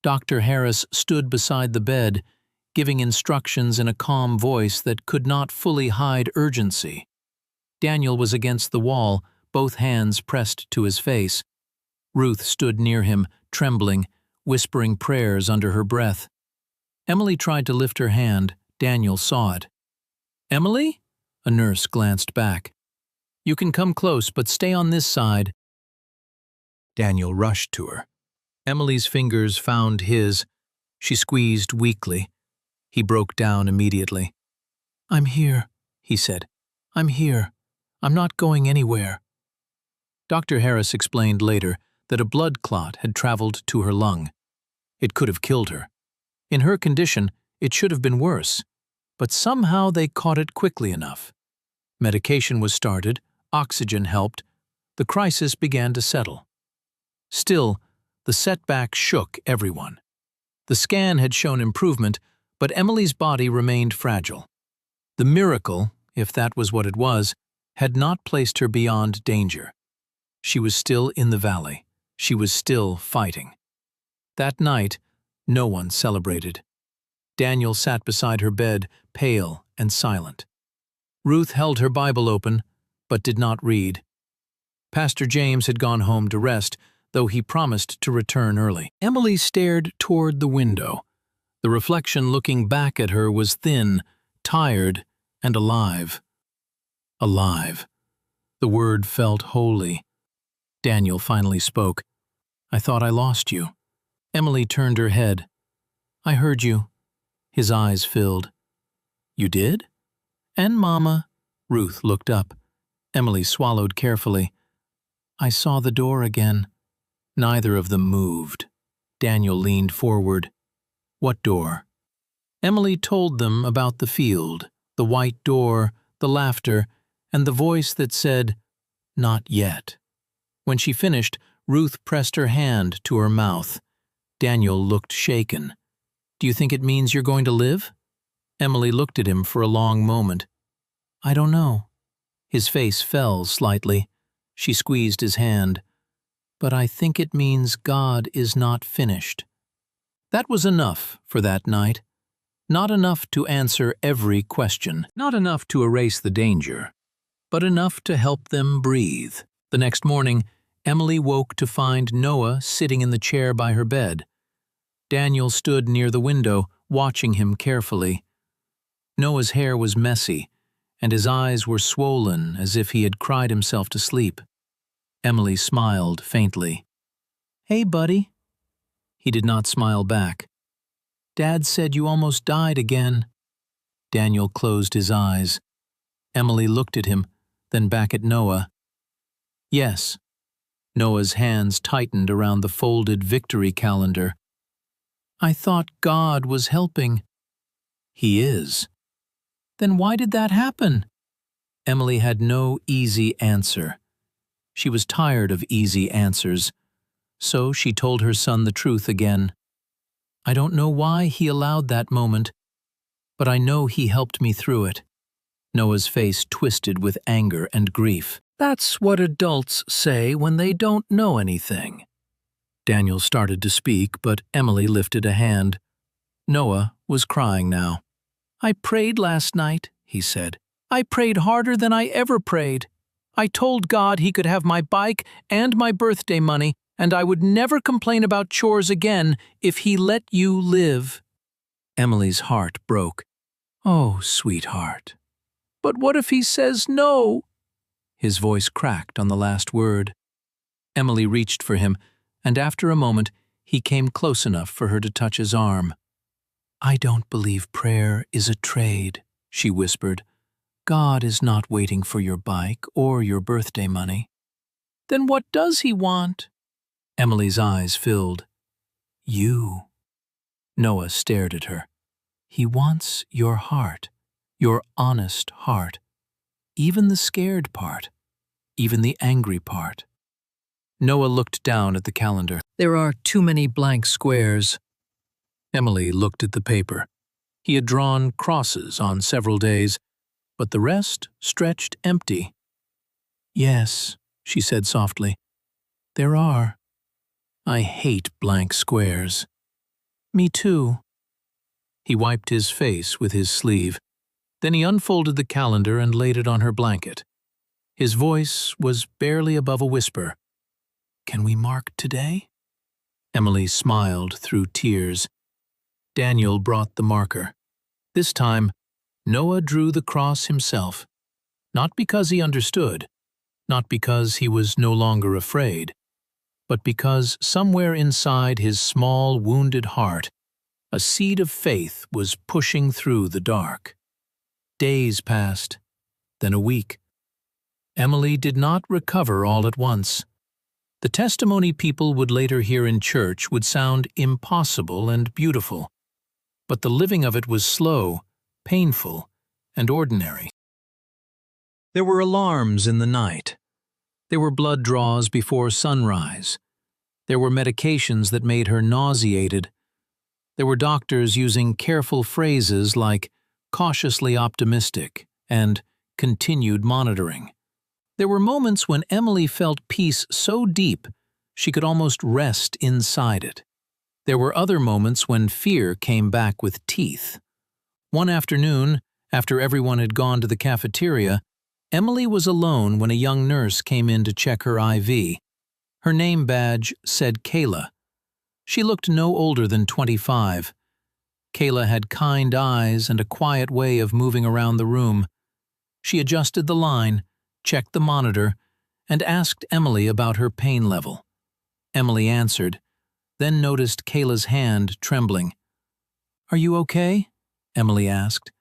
Dr. Harris stood beside the bed, giving instructions in a calm voice that could not fully hide urgency. Daniel was against the wall, both hands pressed to his face. Ruth stood near him, trembling, whispering prayers under her breath. Emily tried to lift her hand. Daniel saw it. "Emily?" A nurse glanced back. "You can come close, but stay on this side." Daniel rushed to her. Emily's fingers found his. She squeezed weakly. He broke down immediately. "I'm here," he said. "I'm here. I'm not going anywhere." Dr. Harris explained later that a blood clot had traveled to her lung. It could have killed her. In her condition, it should have been worse, but somehow they caught it quickly enough. Medication was started, oxygen helped, the crisis began to settle. Still, the setback shook everyone. The scan had shown improvement, but Emily's body remained fragile. The miracle, if that was what it was, had not placed her beyond danger. She was still in the valley. She was still fighting. That night, no one celebrated. Daniel sat beside her bed, pale and silent. Ruth held her Bible open, but did not read. Pastor James had gone home to rest, though he promised to return early. Emily stared toward the window. The reflection looking back at her was thin, tired, and alive. Alive. The word felt holy. Daniel finally spoke. "I thought I lost you." Emily turned her head. "I heard you." His eyes filled. "You did?" "And Mama." Ruth looked up. Emily swallowed carefully. "I saw the door again." Neither of them moved. Daniel leaned forward. "What door?" Emily told them about the field, the white door, the laughter, and the voice that said, "Not yet." When she finished, Ruth pressed her hand to her mouth. Daniel looked shaken. "Do you think it means you're going to live?" Emily looked at him for a long moment. "I don't know." His face fell slightly. She squeezed his hand. "But I think it means God is not finished." That was enough for that night. Not enough to answer every question, not enough to erase the danger, but enough to help them breathe. The next morning, Emily woke to find Noah sitting in the chair by her bed. Daniel stood near the window, watching him carefully. Noah's hair was messy, and his eyes were swollen as if he had cried himself to sleep. Emily smiled faintly. "Hey, buddy." He did not smile back. "Dad said you almost died again." Daniel closed his eyes. Emily looked at him, then back at Noah. "Yes." Noah's hands tightened around the folded victory calendar. "I thought God was helping." "He is." "Then why did that happen?" Emily had no easy answer. She was tired of easy answers, so she told her son the truth again. "I don't know why he allowed that moment, but I know he helped me through it." Noah's face twisted with anger and grief. That's what adults say when they don't know anything. Daniel started to speak, but Emily lifted a hand. Noah was crying now. I prayed last night, he said. I prayed harder than I ever prayed. I told God he could have my bike and my birthday money, and I would never complain about chores again if he let you live. Emily's heart broke. Oh, sweetheart. But what if he says no? His voice cracked on the last word. Emily reached for him, and after a moment, he came close enough for her to touch his arm. I don't believe prayer is a trade, she whispered. God is not waiting for your bike or your birthday money. Then what does he want? Emily's eyes filled. You. Noah stared at her. He wants your heart, your honest heart, even the scared part, even the angry part. Noah looked down at the calendar. There are too many blank squares. Emily looked at the paper. He had drawn crosses on several days, but the rest stretched empty. Yes, she said softly, there are. I hate blank squares. Me too. He wiped his face with his sleeve. Then he unfolded the calendar and laid it on her blanket. His voice was barely above a whisper. Can we mark today? Emily smiled through tears. Daniel brought the marker. This time, Noah drew the cross himself, not because he understood, not because he was no longer afraid, but because somewhere inside his small, wounded heart, a seed of faith was pushing through the dark. Days passed, then a week. Emily did not recover all at once. The testimony people would later hear in church would sound impossible and beautiful, but the living of it was slow, painful, and ordinary. There were alarms in the night. There were blood draws before sunrise. There were medications that made her nauseated. There were doctors using careful phrases like cautiously optimistic and continued monitoring. There were moments when Emily felt peace so deep she could almost rest inside it. There were other moments when fear came back with teeth. One afternoon, after everyone had gone to the cafeteria, Emily was alone when a young nurse came in to check her IV. Her name badge said Kayla. She looked no older than 25. Kayla had kind eyes and a quiet way of moving around the room. She adjusted the line, checked the monitor, and asked Emily about her pain level. Emily answered, then noticed Kayla's hand trembling. Are you okay? Emily asked.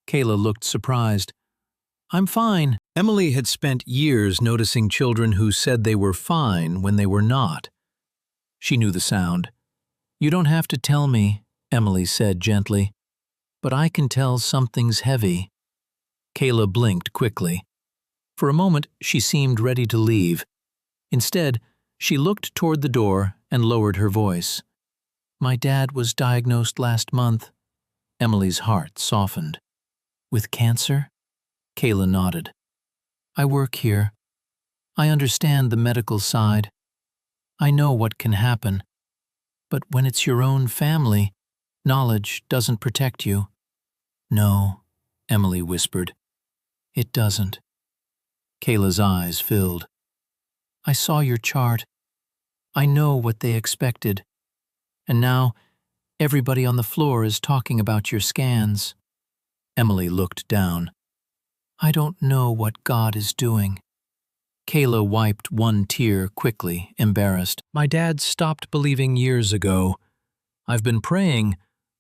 Kayla looked surprised. I'm fine. Emily had spent years noticing children who said they were fine when they were not. She knew the sound. You don't have to tell me, Emily said gently, but I can tell something's heavy. Kayla blinked quickly. For a moment, she seemed ready to leave. Instead, she looked toward the door and lowered her voice. My dad was diagnosed last month. Emily's heart softened. With cancer? Kayla nodded. I work here. I understand the medical side. I know what can happen. But when it's your own family, knowledge doesn't protect you. No, Emily whispered. It doesn't. Kayla's eyes filled. I saw your chart. I know what they expected. And now, everybody on the floor is talking about your scans. Emily looked down. I don't know what God is doing. Kayla wiped one tear quickly, embarrassed. My dad stopped believing years ago. I've been praying,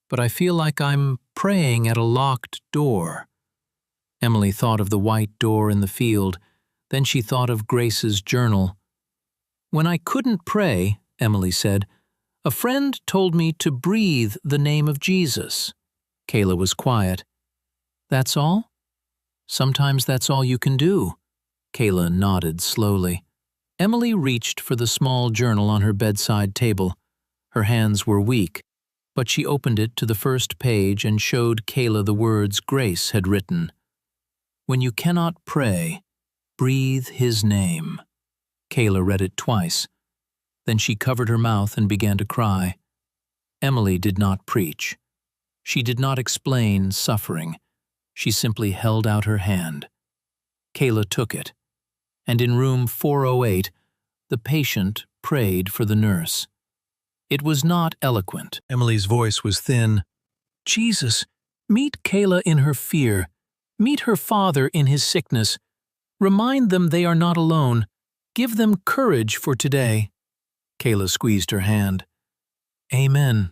but I feel like I'm praying at a locked door. Emily thought of the white door in the field. Then she thought of Grace's journal. When I couldn't pray, Emily said, a friend told me to breathe the name of Jesus. Kayla was quiet. That's all? Sometimes that's all you can do. Kayla nodded slowly. Emily reached for the small journal on her bedside table. Her hands were weak, but she opened it to the first page and showed Kayla the words Grace had written. When you cannot pray, Breathe his name. Kayla read it twice. Then she covered her mouth and began to cry. Emily did not preach. She did not explain suffering. She simply held out her hand. Kayla took it, and in room 408, the patient prayed for the nurse. It was not eloquent. Emily's voice was thin. Jesus, meet Kayla in her fear. Meet her father in his sickness. Remind them they are not alone. Give them courage for today. Kayla squeezed her hand. Amen.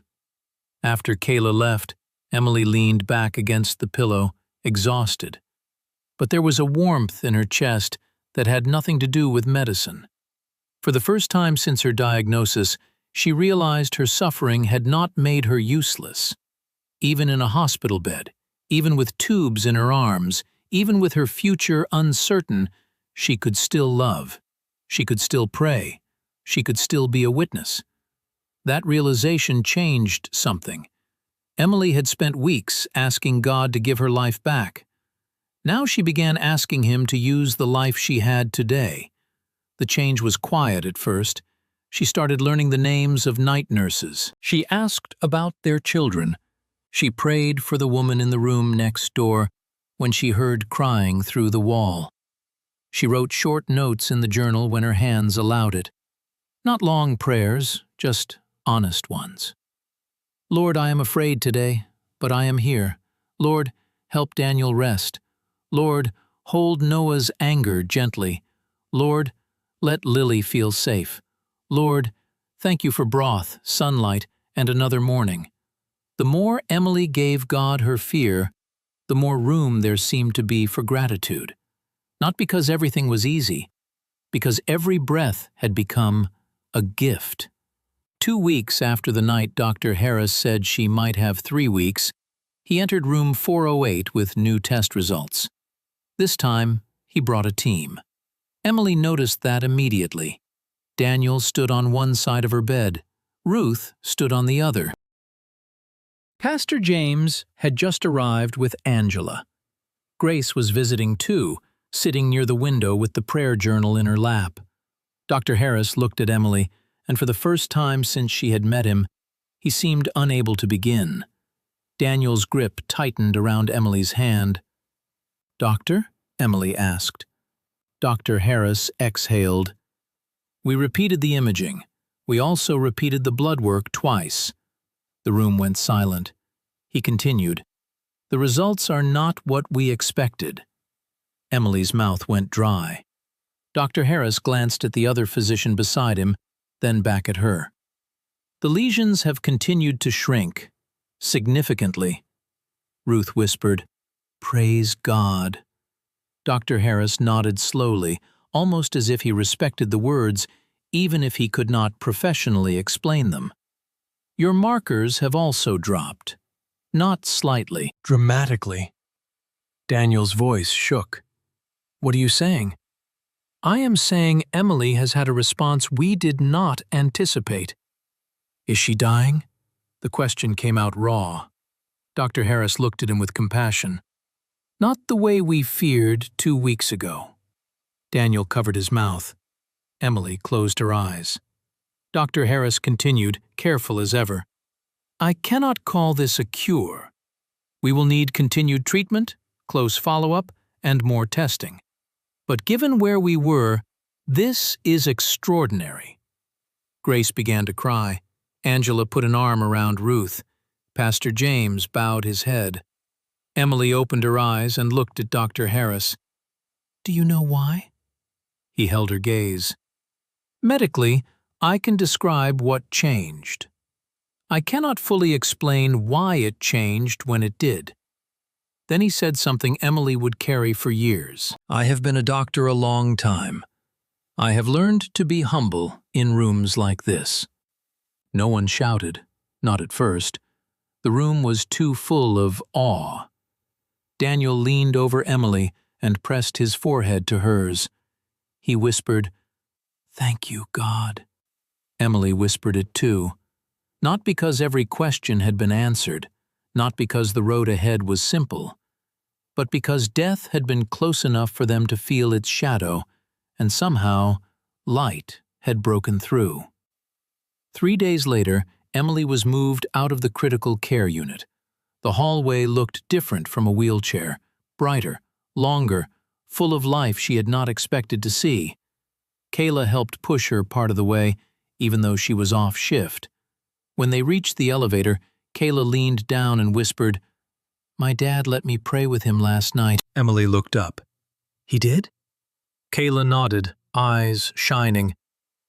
After Kayla left, Emily leaned back against the pillow, exhausted. But there was a warmth in her chest that had nothing to do with medicine. For the first time since her diagnosis, she realized her suffering had not made her useless. Even in a hospital bed, even with tubes in her arms, even with her future uncertain, she could still love. She could still pray. She could still be a witness. That realization changed something. Emily had spent weeks asking God to give her life back. Now she began asking Him to use the life she had today. The change was quiet at first. She started learning the names of night nurses. She asked about their children. She prayed for the woman in the room next door when she heard crying through the wall. She wrote short notes in the journal when her hands allowed it. Not long prayers, just honest ones. Lord, I am afraid today, but I am here. Lord, help Daniel rest. Lord, hold Noah's anger gently. Lord, let Lily feel safe. Lord, thank you for broth, sunlight, and another morning. The more Emily gave God her fear, the more room there seemed to be for gratitude. Not because everything was easy, because every breath had become a gift. 2 weeks after the night Dr. Harris said she might have 3 weeks, he entered room 408 with new test results. This time, he brought a team. Emily noticed that immediately. Daniel stood on one side of her bed. Ruth stood on the other. Pastor James had just arrived with Angela. Grace was visiting too, sitting near the window with the prayer journal in her lap. Dr. Harris looked at Emily, and for the first time since she had met him, he seemed unable to begin. Daniel's grip tightened around Emily's hand. "Doctor?" Emily asked. Dr. Harris exhaled. "We repeated the imaging. We also repeated the blood work twice." The room went silent. He continued, "The results are not what we expected." Emily's mouth went dry. Dr. Harris glanced at the other physician beside him, then back at her. "The lesions have continued to shrink, significantly." Ruth whispered, "Praise God." Dr. Harris nodded slowly, almost as if he respected the words, even if he could not professionally explain them. "Your markers have also dropped. Not slightly, dramatically." Daniel's voice shook. "What are you saying?" "I am saying Emily has had a response we did not anticipate." "Is she dying?" The question came out raw. Dr. Harris looked at him with compassion. "Not the way we feared 2 weeks ago." Daniel covered his mouth. Emily closed her eyes. Dr. Harris continued, careful as ever. "I cannot call this a cure. We will need continued treatment, close follow-up, and more testing. But given where we were, this is extraordinary." Grace began to cry. Angela put an arm around Ruth. Pastor James bowed his head. Emily opened her eyes and looked at Dr. Harris. "Do you know why?" He held her gaze. "Medically, I can describe what changed. I cannot fully explain why it changed when it did." Then he said something Emily would carry for years. "I have been a doctor a long time. I have learned to be humble in rooms like this." No one shouted, not at first. The room was too full of awe. Daniel leaned over Emily and pressed his forehead to hers. He whispered, "Thank you, God." Emily whispered it too. Not because every question had been answered, not because the road ahead was simple, but because death had been close enough for them to feel its shadow, and somehow light had broken through. 3 days later, Emily was moved out of the critical care unit. The hallway looked different from a wheelchair, brighter, longer, full of life she had not expected to see. Kayla helped push her part of the way, even though she was off shift. When they reached the elevator, Kayla leaned down and whispered, "My dad let me pray with him last night." Emily looked up. "He did?" Kayla nodded, eyes shining.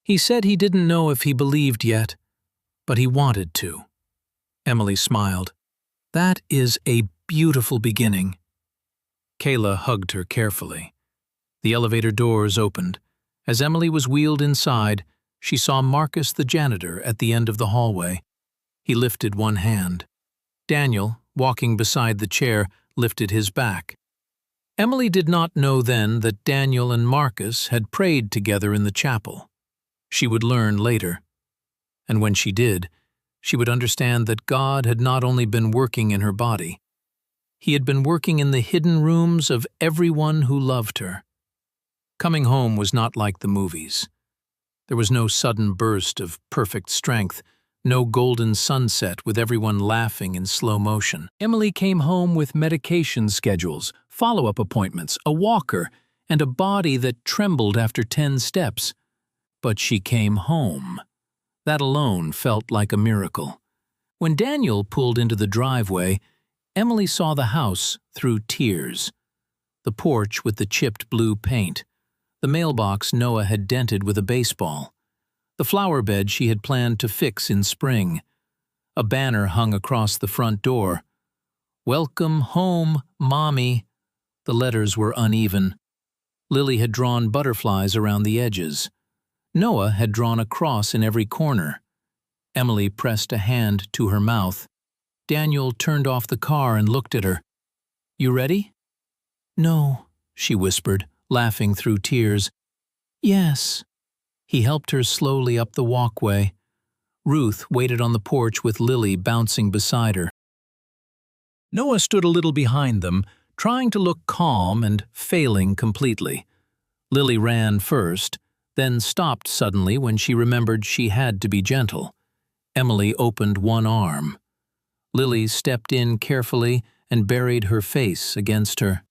"He said he didn't know if he believed yet, but he wanted to." Emily smiled. "That is a beautiful beginning." Kayla hugged her carefully. The elevator doors opened. As Emily was wheeled inside, she saw Marcus the janitor at the end of the hallway. He lifted one hand. Daniel, walking beside the chair, lifted his back. Emily did not know then that Daniel and Marcus had prayed together in the chapel. She would learn later. And when she did, she would understand that God had not only been working in her body, He had been working in the hidden rooms of everyone who loved her. Coming home was not like the movies. There was no sudden burst of perfect strength, no golden sunset with everyone laughing in slow motion. Emily came home with medication schedules, follow-up appointments, a walker, and a body that trembled after 10 steps. But she came home. That alone felt like a miracle. When Daniel pulled into the driveway, Emily saw the house through tears. The porch with the chipped blue paint. The mailbox Noah had dented with a baseball. The flower bed she had planned to fix in spring. A banner hung across the front door. "Welcome home, Mommy." The letters were uneven. Lily had drawn butterflies around the edges. Noah had drawn a cross in every corner. Emily pressed a hand to her mouth. Daniel turned off the car and looked at her. "You ready?" "No," she whispered, laughing through tears. "Yes." He helped her slowly up the walkway. Ruth waited on the porch with Lily bouncing beside her. Noah stood a little behind them, trying to look calm and failing completely. Lily ran first, then stopped suddenly when she remembered she had to be gentle. Emily opened one arm. Lily stepped in carefully and buried her face against her.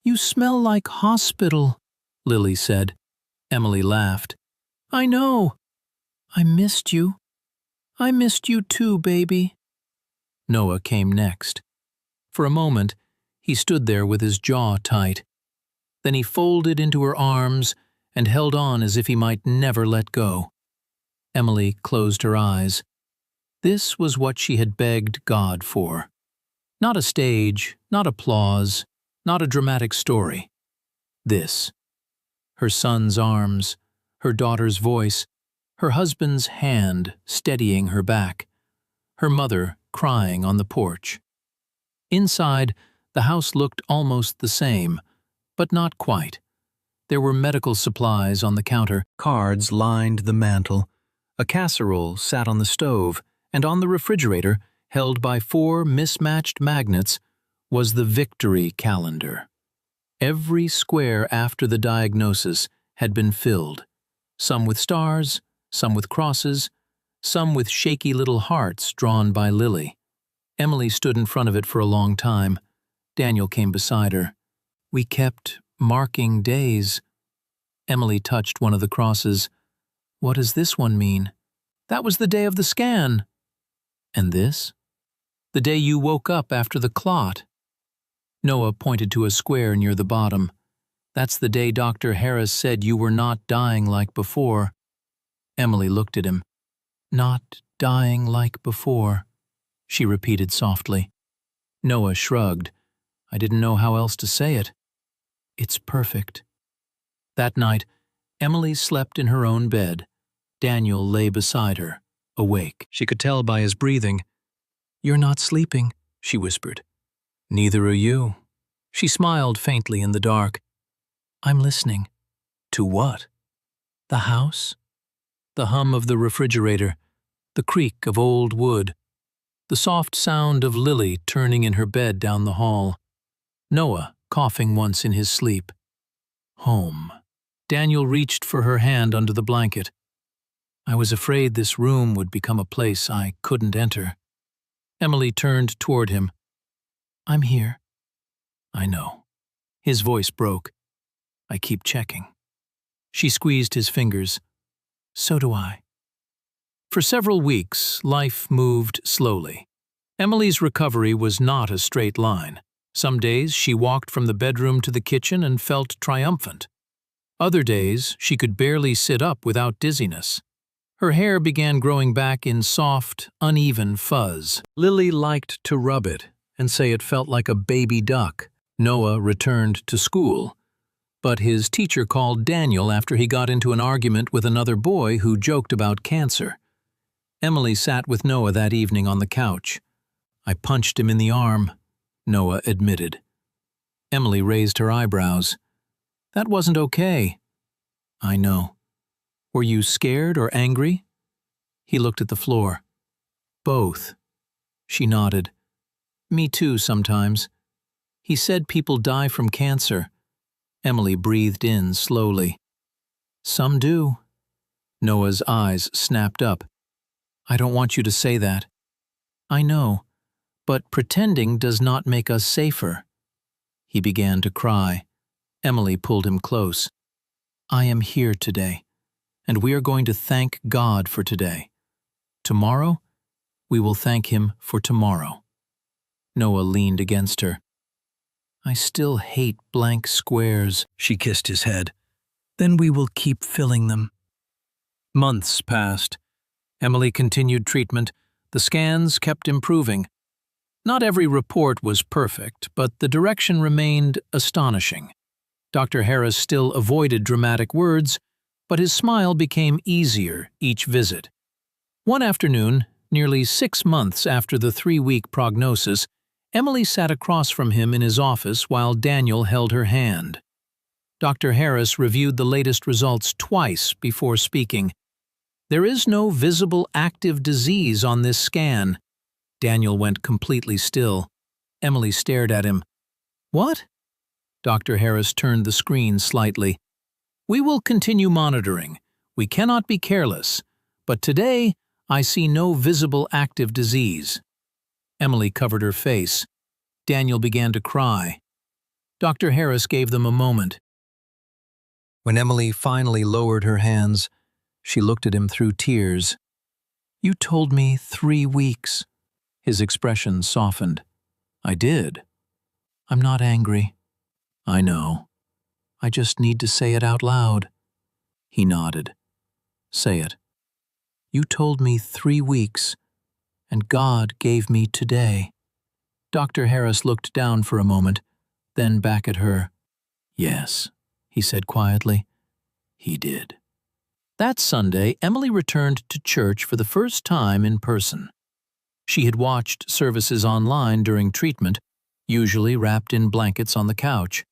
"You smell like hospital," Lily said. Emily laughed. "I know. I missed you. I missed you too, baby." Noah came next. For a moment, he stood there with his jaw tight. Then he folded into her arms and held on as if he might never let go. Emily closed her eyes. This was what she had begged God for. Not a stage, not applause, not a dramatic story. This. Her son's arms, her daughter's voice, her husband's hand steadying her back, her mother crying on the porch. Inside, the house looked almost the same, but not quite. There were medical supplies on the counter, cards lined the mantel, a casserole sat on the stove, and on the refrigerator, held by 4 mismatched magnets, was the victory calendar. Every square after the diagnosis had been filled, some with stars, some with crosses, some with shaky little hearts drawn by Lily. Emily stood in front of it for a long time. Daniel came beside her. "We kept marking days." Emily touched one of the crosses. "What does this one mean?" "That was the day of the scan." "And this?" "The day you woke up after the clot." Noah pointed to a square near the bottom. "That's the day Dr. Harris said you were not dying like before." Emily looked at him. "Not dying like before," she repeated softly. Noah shrugged. "I didn't know how else to say it." "It's perfect." That night, Emily slept in her own bed. Daniel lay beside her, awake. She could tell by his breathing. "You're not sleeping," she whispered. "Neither are you." She smiled faintly in the dark. "I'm listening." "To what?" "The house." The hum of the refrigerator, the creak of old wood, the soft sound of Lily turning in her bed down the hall. Noah, coughing once in his sleep. Home. Daniel reached for her hand under the blanket. I was afraid this room would become a place I couldn't enter. Emily turned toward him. I'm here. I know. His voice broke. I keep checking. She squeezed his fingers. So do I. For several weeks, life moved slowly. Emily's recovery was not a straight line. Some days she walked from the bedroom to the kitchen and felt triumphant. Other days she could barely sit up without dizziness. Her hair began growing back in soft, uneven fuzz. Lily liked to rub it and say it felt like a baby duck. Noah returned to school, but his teacher called Daniel after he got into an argument with another boy who joked about cancer. Emily sat with Noah that evening on the couch. I punched him in the arm, Noah admitted. Emily raised her eyebrows. That wasn't okay. I know. Were you scared or angry? He looked at the floor. Both. She nodded. Me too, sometimes. He said people die from cancer. Emily breathed in slowly. Some do. Noah's eyes snapped up. I don't want you to say that. I know, but pretending does not make us safer. He began to cry. Emily pulled him close. I am here today, and we are going to thank God for today. Tomorrow, we will thank Him for tomorrow. Noah leaned against her. I still hate blank squares, she kissed his head. Then we will keep filling them. Months passed. Emily continued treatment. The scans kept improving. Not every report was perfect, but the direction remained astonishing. Dr. Harris still avoided dramatic words, but his smile became easier each visit. One afternoon, nearly 6 months after the 3-week prognosis, Emily sat across from him in his office while Daniel held her hand. Dr. Harris reviewed the latest results twice before speaking. There is no visible active disease on this scan. Daniel went completely still. Emily stared at him. What? Dr. Harris turned the screen slightly. We will continue monitoring. We cannot be careless. But today, I see no visible active disease. Emily covered her face. Daniel began to cry. Dr. Harris gave them a moment. When Emily finally lowered her hands, she looked at him through tears. You told me 3 weeks. His expression softened. I did. I'm not angry. I know. I just need to say it out loud. He nodded. Say it. You told me 3 weeks, and God gave me today. Dr. Harris looked down for a moment, then back at her. Yes, he said quietly. He did. That Sunday, Emily returned to church for the first time in person. She had watched services online during treatment, usually wrapped in blankets on the couch.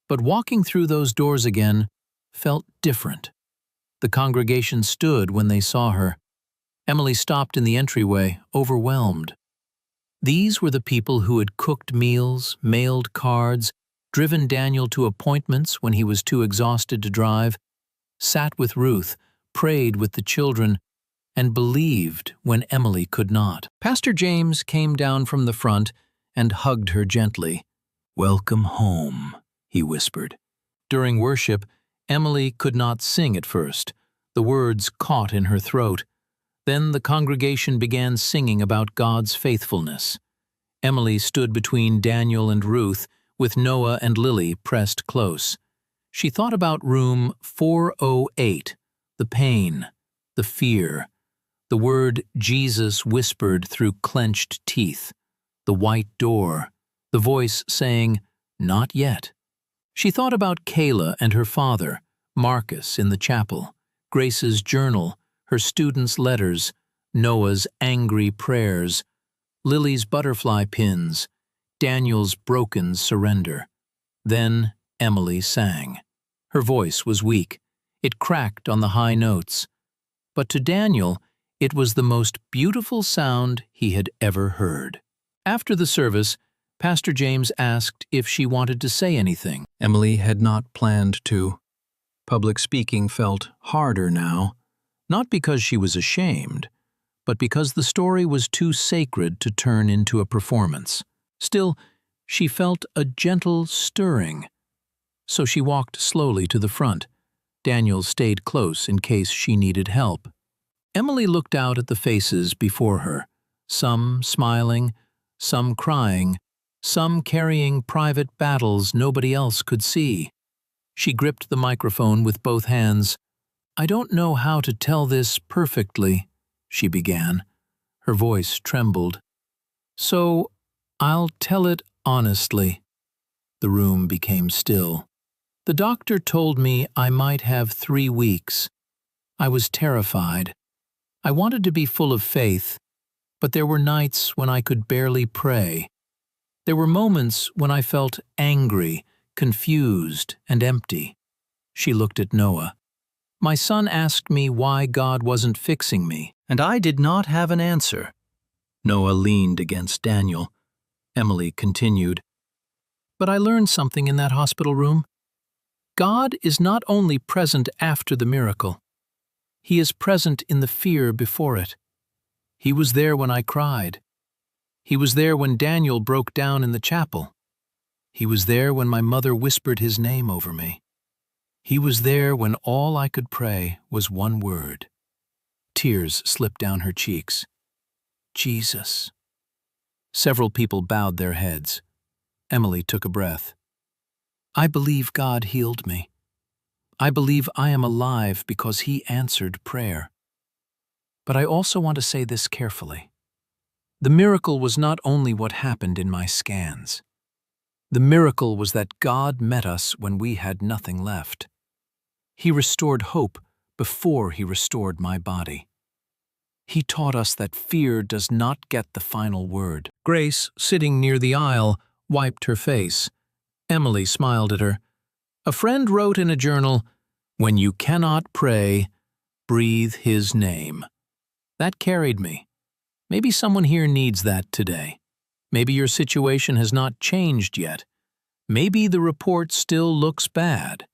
But walking through those doors again felt different. The congregation stood when they saw her. Emily stopped in the entryway, overwhelmed. These were the people who had cooked meals, mailed cards, driven Daniel to appointments when he was too exhausted to drive, sat with Ruth, prayed with the children, and believed when Emily could not. Pastor James came down from the front and hugged her gently. Welcome home, he whispered. During worship, Emily could not sing at first. The words caught in her throat. Then the congregation began singing about God's faithfulness. Emily stood between Daniel and Ruth, with Noah and Lily pressed close. She thought about room 408, the pain, the fear, the word Jesus whispered through clenched teeth, the white door, the voice saying, "Not yet." She thought about Kayla and her father, Marcus in the chapel, Grace's journal, her students' letters, Noah's angry prayers, Lily's butterfly pins, Daniel's broken surrender. Then Emily sang. Her voice was weak. It cracked on the high notes. But to Daniel, it was the most beautiful sound he had ever heard. After the service, Pastor James asked if she wanted to say anything. Emily had not planned to. Public speaking felt harder now, not because she was ashamed, but because the story was too sacred to turn into a performance. Still, she felt a gentle stirring, so she walked slowly to the front. Daniel stayed close in case she needed help. Emily looked out at the faces before her, some smiling, some crying, some carrying private battles nobody else could see. She gripped the microphone with both hands. "I don't know how to tell this perfectly," she began. Her voice trembled. "So I'll tell it honestly." The room became still. "The doctor told me I might have 3 weeks. I was terrified. I wanted to be full of faith, but there were nights when I could barely pray. There were moments when I felt angry, confused, and empty." She looked at Noah. "My son asked me why God wasn't fixing me, and I did not have an answer." Noah leaned against Daniel. Emily continued, "But I learned something in that hospital room. God is not only present after the miracle. He is present in the fear before it. He was there when I cried. He was there when Daniel broke down in the chapel. He was there when my mother whispered his name over me. He was there when all I could pray was one word." Tears slipped down her cheeks. "Jesus." Several people bowed their heads. Emily took a breath. "I believe God healed me. I believe I am alive because He answered prayer. But I also want to say this carefully. The miracle was not only what happened in my scans. The miracle was that God met us when we had nothing left. He restored hope before He restored my body. He taught us that fear does not get the final word." Grace, sitting near the aisle, wiped her face. Emily smiled at her. "A friend wrote in a journal, 'When you cannot pray, breathe His name.' That carried me. Maybe someone here needs that today. Maybe your situation has not changed yet. Maybe the report still looks bad.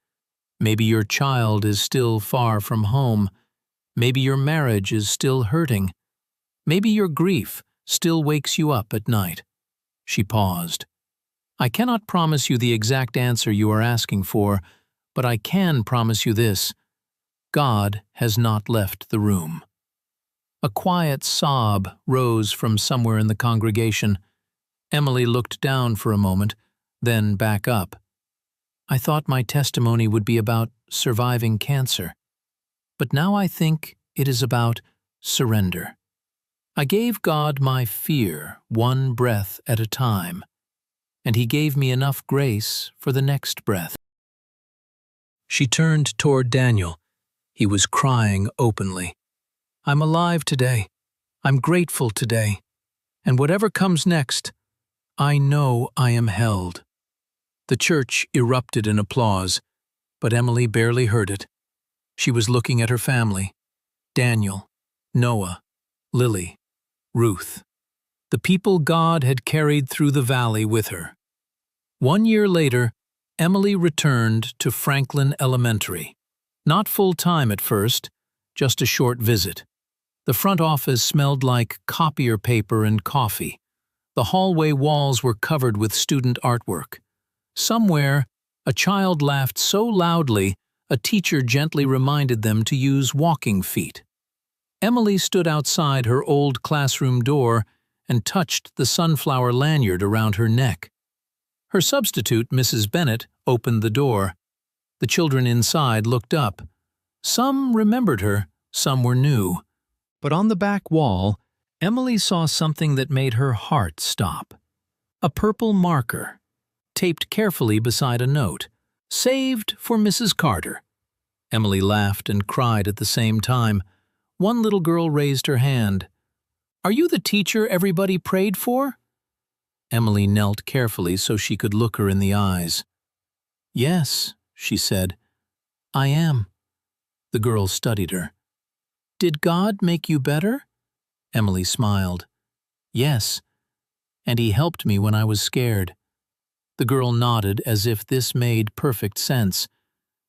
Maybe your child is still far from home. Maybe your marriage is still hurting. Maybe your grief still wakes you up at night." She paused. "I cannot promise you the exact answer you are asking for, but I can promise you this: God has not left the room." A quiet sob rose from somewhere in the congregation. Emily looked down for a moment, then back up. "I thought my testimony would be about surviving cancer, but now I think it is about surrender. I gave God my fear one breath at a time, and He gave me enough grace for the next breath." She turned toward Daniel. He was crying openly. "I'm alive today. I'm grateful today. And whatever comes next, I know I am held." The church erupted in applause, but Emily barely heard it. She was looking at her family: Daniel, Noah, Lily, Ruth, the people God had carried through the valley with her. 1 year later, Emily returned to Franklin Elementary. Not full-time at first, just a short visit. The front office smelled like copier paper and coffee. The hallway walls were covered with student artwork. Somewhere, a child laughed so loudly, a teacher gently reminded them to use walking feet. Emily stood outside her old classroom door and touched the sunflower lanyard around her neck. Her substitute, Mrs. Bennett, opened the door. The children inside looked up. Some remembered her, some were new. But on the back wall, Emily saw something that made her heart stop. A purple marker, taped carefully beside a note, "Saved for Mrs. Carter." Emily laughed and cried at the same time. One little girl raised her hand. "Are you the teacher everybody prayed for?" Emily knelt carefully so she could look her in the eyes. "Yes," she said, "I am." The girl studied her. "Did God make you better?" Emily smiled. "Yes, and he helped me when I was scared." The girl nodded as if this made perfect sense.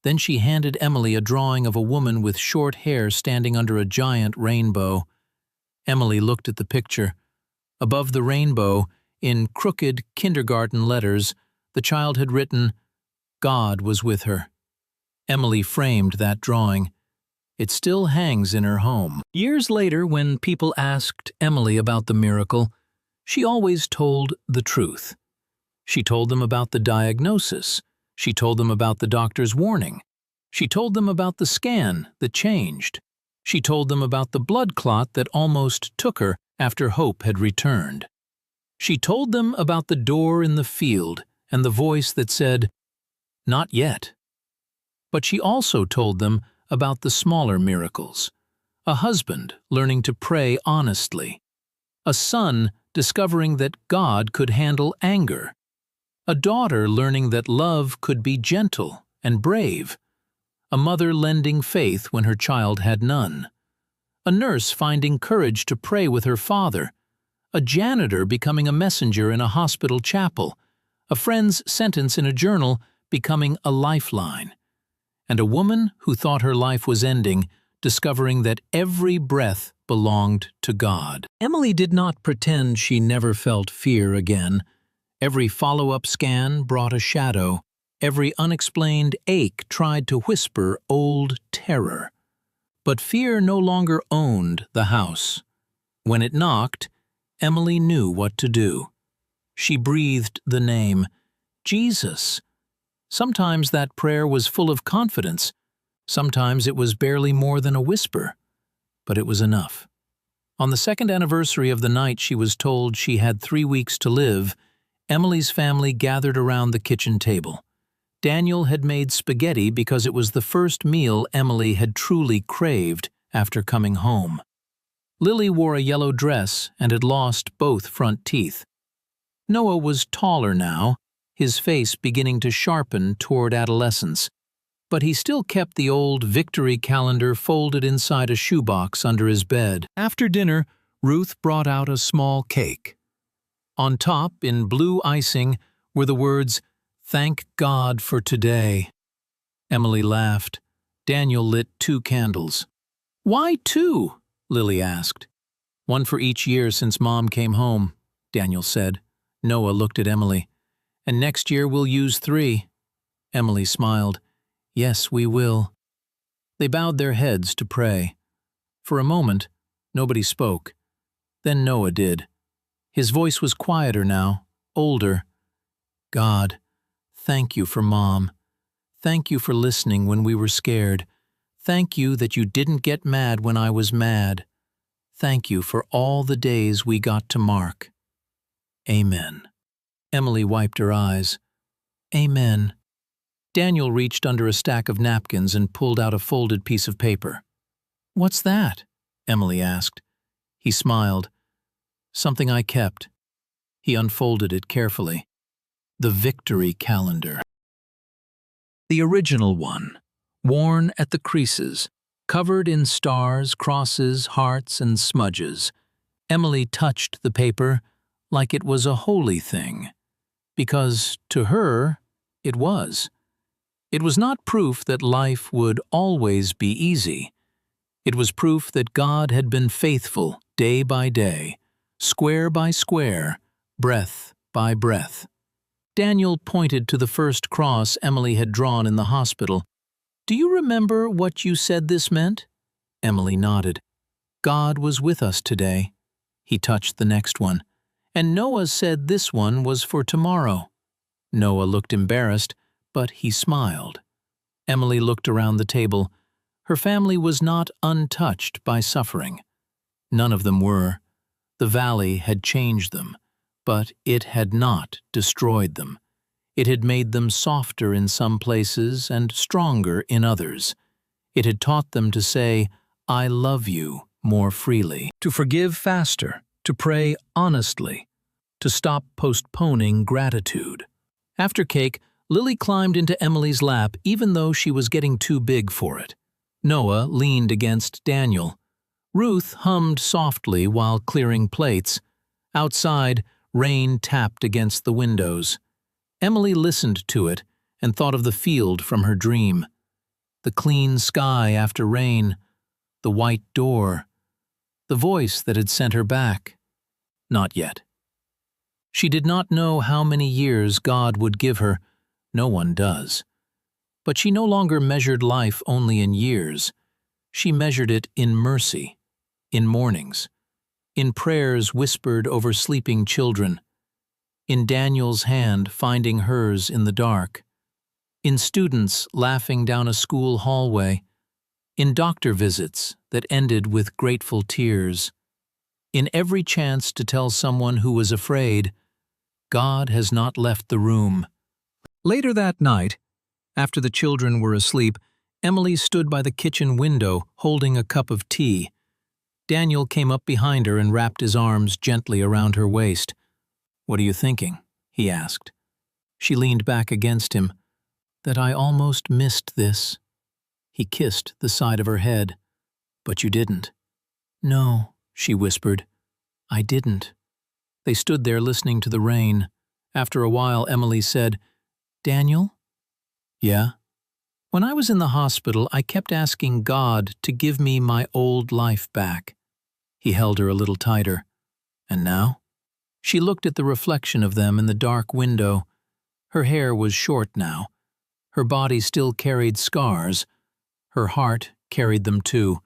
Then she handed Emily a drawing of a woman with short hair standing under a giant rainbow. Emily looked at the picture. Above the rainbow, in crooked kindergarten letters, the child had written, "God was with her." Emily framed that drawing. It still hangs in her home. Years later, when people asked Emily about the miracle, she always told the truth. She told them about the diagnosis. She told them about the doctor's warning. She told them about the scan that changed. She told them about the blood clot that almost took her after hope had returned. She told them about the door in the field and the voice that said, "Not yet." But she also told them about the smaller miracles. A husband learning to pray honestly. A son discovering that God could handle anger. A daughter learning that love could be gentle and brave. A mother lending faith when her child had none. A nurse finding courage to pray with her father. A janitor becoming a messenger in a hospital chapel. A friend's sentence in a journal becoming a lifeline. And a woman who thought her life was ending, discovering that every breath belonged to God. Emily did not pretend she never felt fear again. Every follow-up scan brought a shadow. Every unexplained ache tried to whisper old terror. But fear no longer owned the house. When it knocked, Emily knew what to do. She breathed the name, Jesus. Sometimes that prayer was full of confidence. Sometimes it was barely more than a whisper. But it was enough. On the second anniversary of the night she was told she had 3 weeks to live, Emily's family gathered around the kitchen table. Daniel had made spaghetti because it was the first meal Emily had truly craved after coming home. Lily wore a yellow dress and had lost both front teeth. Noah was taller now, his face beginning to sharpen toward adolescence, but he still kept the old victory calendar folded inside a shoebox under his bed. After dinner, Ruth brought out a small cake. On top, in blue icing, were the words, "Thank God for today." Emily laughed. Daniel lit 2 candles. "Why 2?" Lily asked. "One for each year since Mom came home," Daniel said. Noah looked at Emily. "And next year we'll use 3. Emily smiled. "Yes, we will." They bowed their heads to pray. For a moment, nobody spoke. Then Noah did. His voice was quieter now, older. "God, thank you for Mom. Thank you for listening when we were scared. Thank you that you didn't get mad when I was mad. Thank you for all the days we got to mark. Amen." Emily wiped her eyes. "Amen." Daniel reached under a stack of napkins and pulled out a folded piece of paper. "What's that?" Emily asked. He smiled. "Something I kept." He unfolded it carefully. The victory calendar. The original one, worn at the creases, covered in stars, crosses, hearts, and smudges. Emily touched the paper like it was a holy thing, because to her it was. It was not proof that life would always be easy. It was proof that God had been faithful day by day, square by square, breath by breath. Daniel pointed to the first cross Emily had drawn in the hospital. "Do you remember what you said this meant?" Emily nodded. "God was with us today." He touched the next one. "And Noah said this one was for tomorrow." Noah looked embarrassed, but he smiled. Emily looked around the table. Her family was not untouched by suffering. None of them were. The valley had changed them, but it had not destroyed them. It had made them softer in some places and stronger in others. It had taught them to say, "I love you," more freely, to forgive faster, to pray honestly, to stop postponing gratitude. After cake, Lily climbed into Emily's lap even though she was getting too big for it. Noah leaned against Daniel. Ruth hummed softly while clearing plates. Outside, rain tapped against the windows. Emily listened to it and thought of the field from her dream. The clean sky after rain, the white door, the voice that had sent her back. Not yet. She did not know how many years God would give her. No one does. But she no longer measured life only in years. She measured it in mercy, in mornings, in prayers whispered over sleeping children, in Daniel's hand finding hers in the dark, in students laughing down a school hallway, in doctor visits that ended with grateful tears, in every chance to tell someone who was afraid, God has not left the room. Later that night, after the children were asleep, Emily stood by the kitchen window holding a cup of tea. Daniel came up behind her and wrapped his arms gently around her waist. "What are you thinking?" he asked. She leaned back against him. "That I almost missed this." He kissed the side of her head. "But you didn't." "No," she whispered. "I didn't." They stood there listening to the rain. After a while, Emily said, "Daniel?" "Yeah?" "When I was in the hospital, I kept asking God to give me my old life back." He held her a little tighter. "And now?" She looked at the reflection of them in the dark window. Her hair was short now. Her body still carried scars. Her heart carried them too,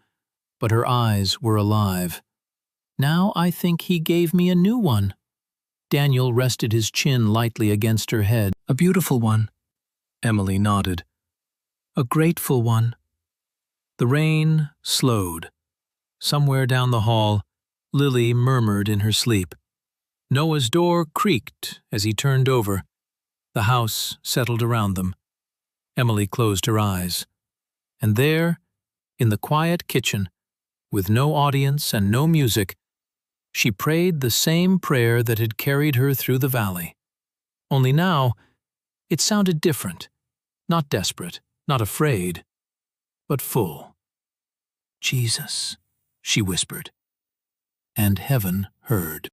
but her eyes were alive. "Now I think he gave me a new one." Daniel rested his chin lightly against her head. "A beautiful one." Emily nodded. "A grateful one." The rain slowed. Somewhere down the hall, Lily murmured in her sleep. Noah's door creaked as he turned over. The house settled around them. Emily closed her eyes. And there, in the quiet kitchen, with no audience and no music, she prayed the same prayer that had carried her through the valley. Only now, it sounded different, not desperate, not afraid, but full. "Jesus," she whispered, and heaven heard.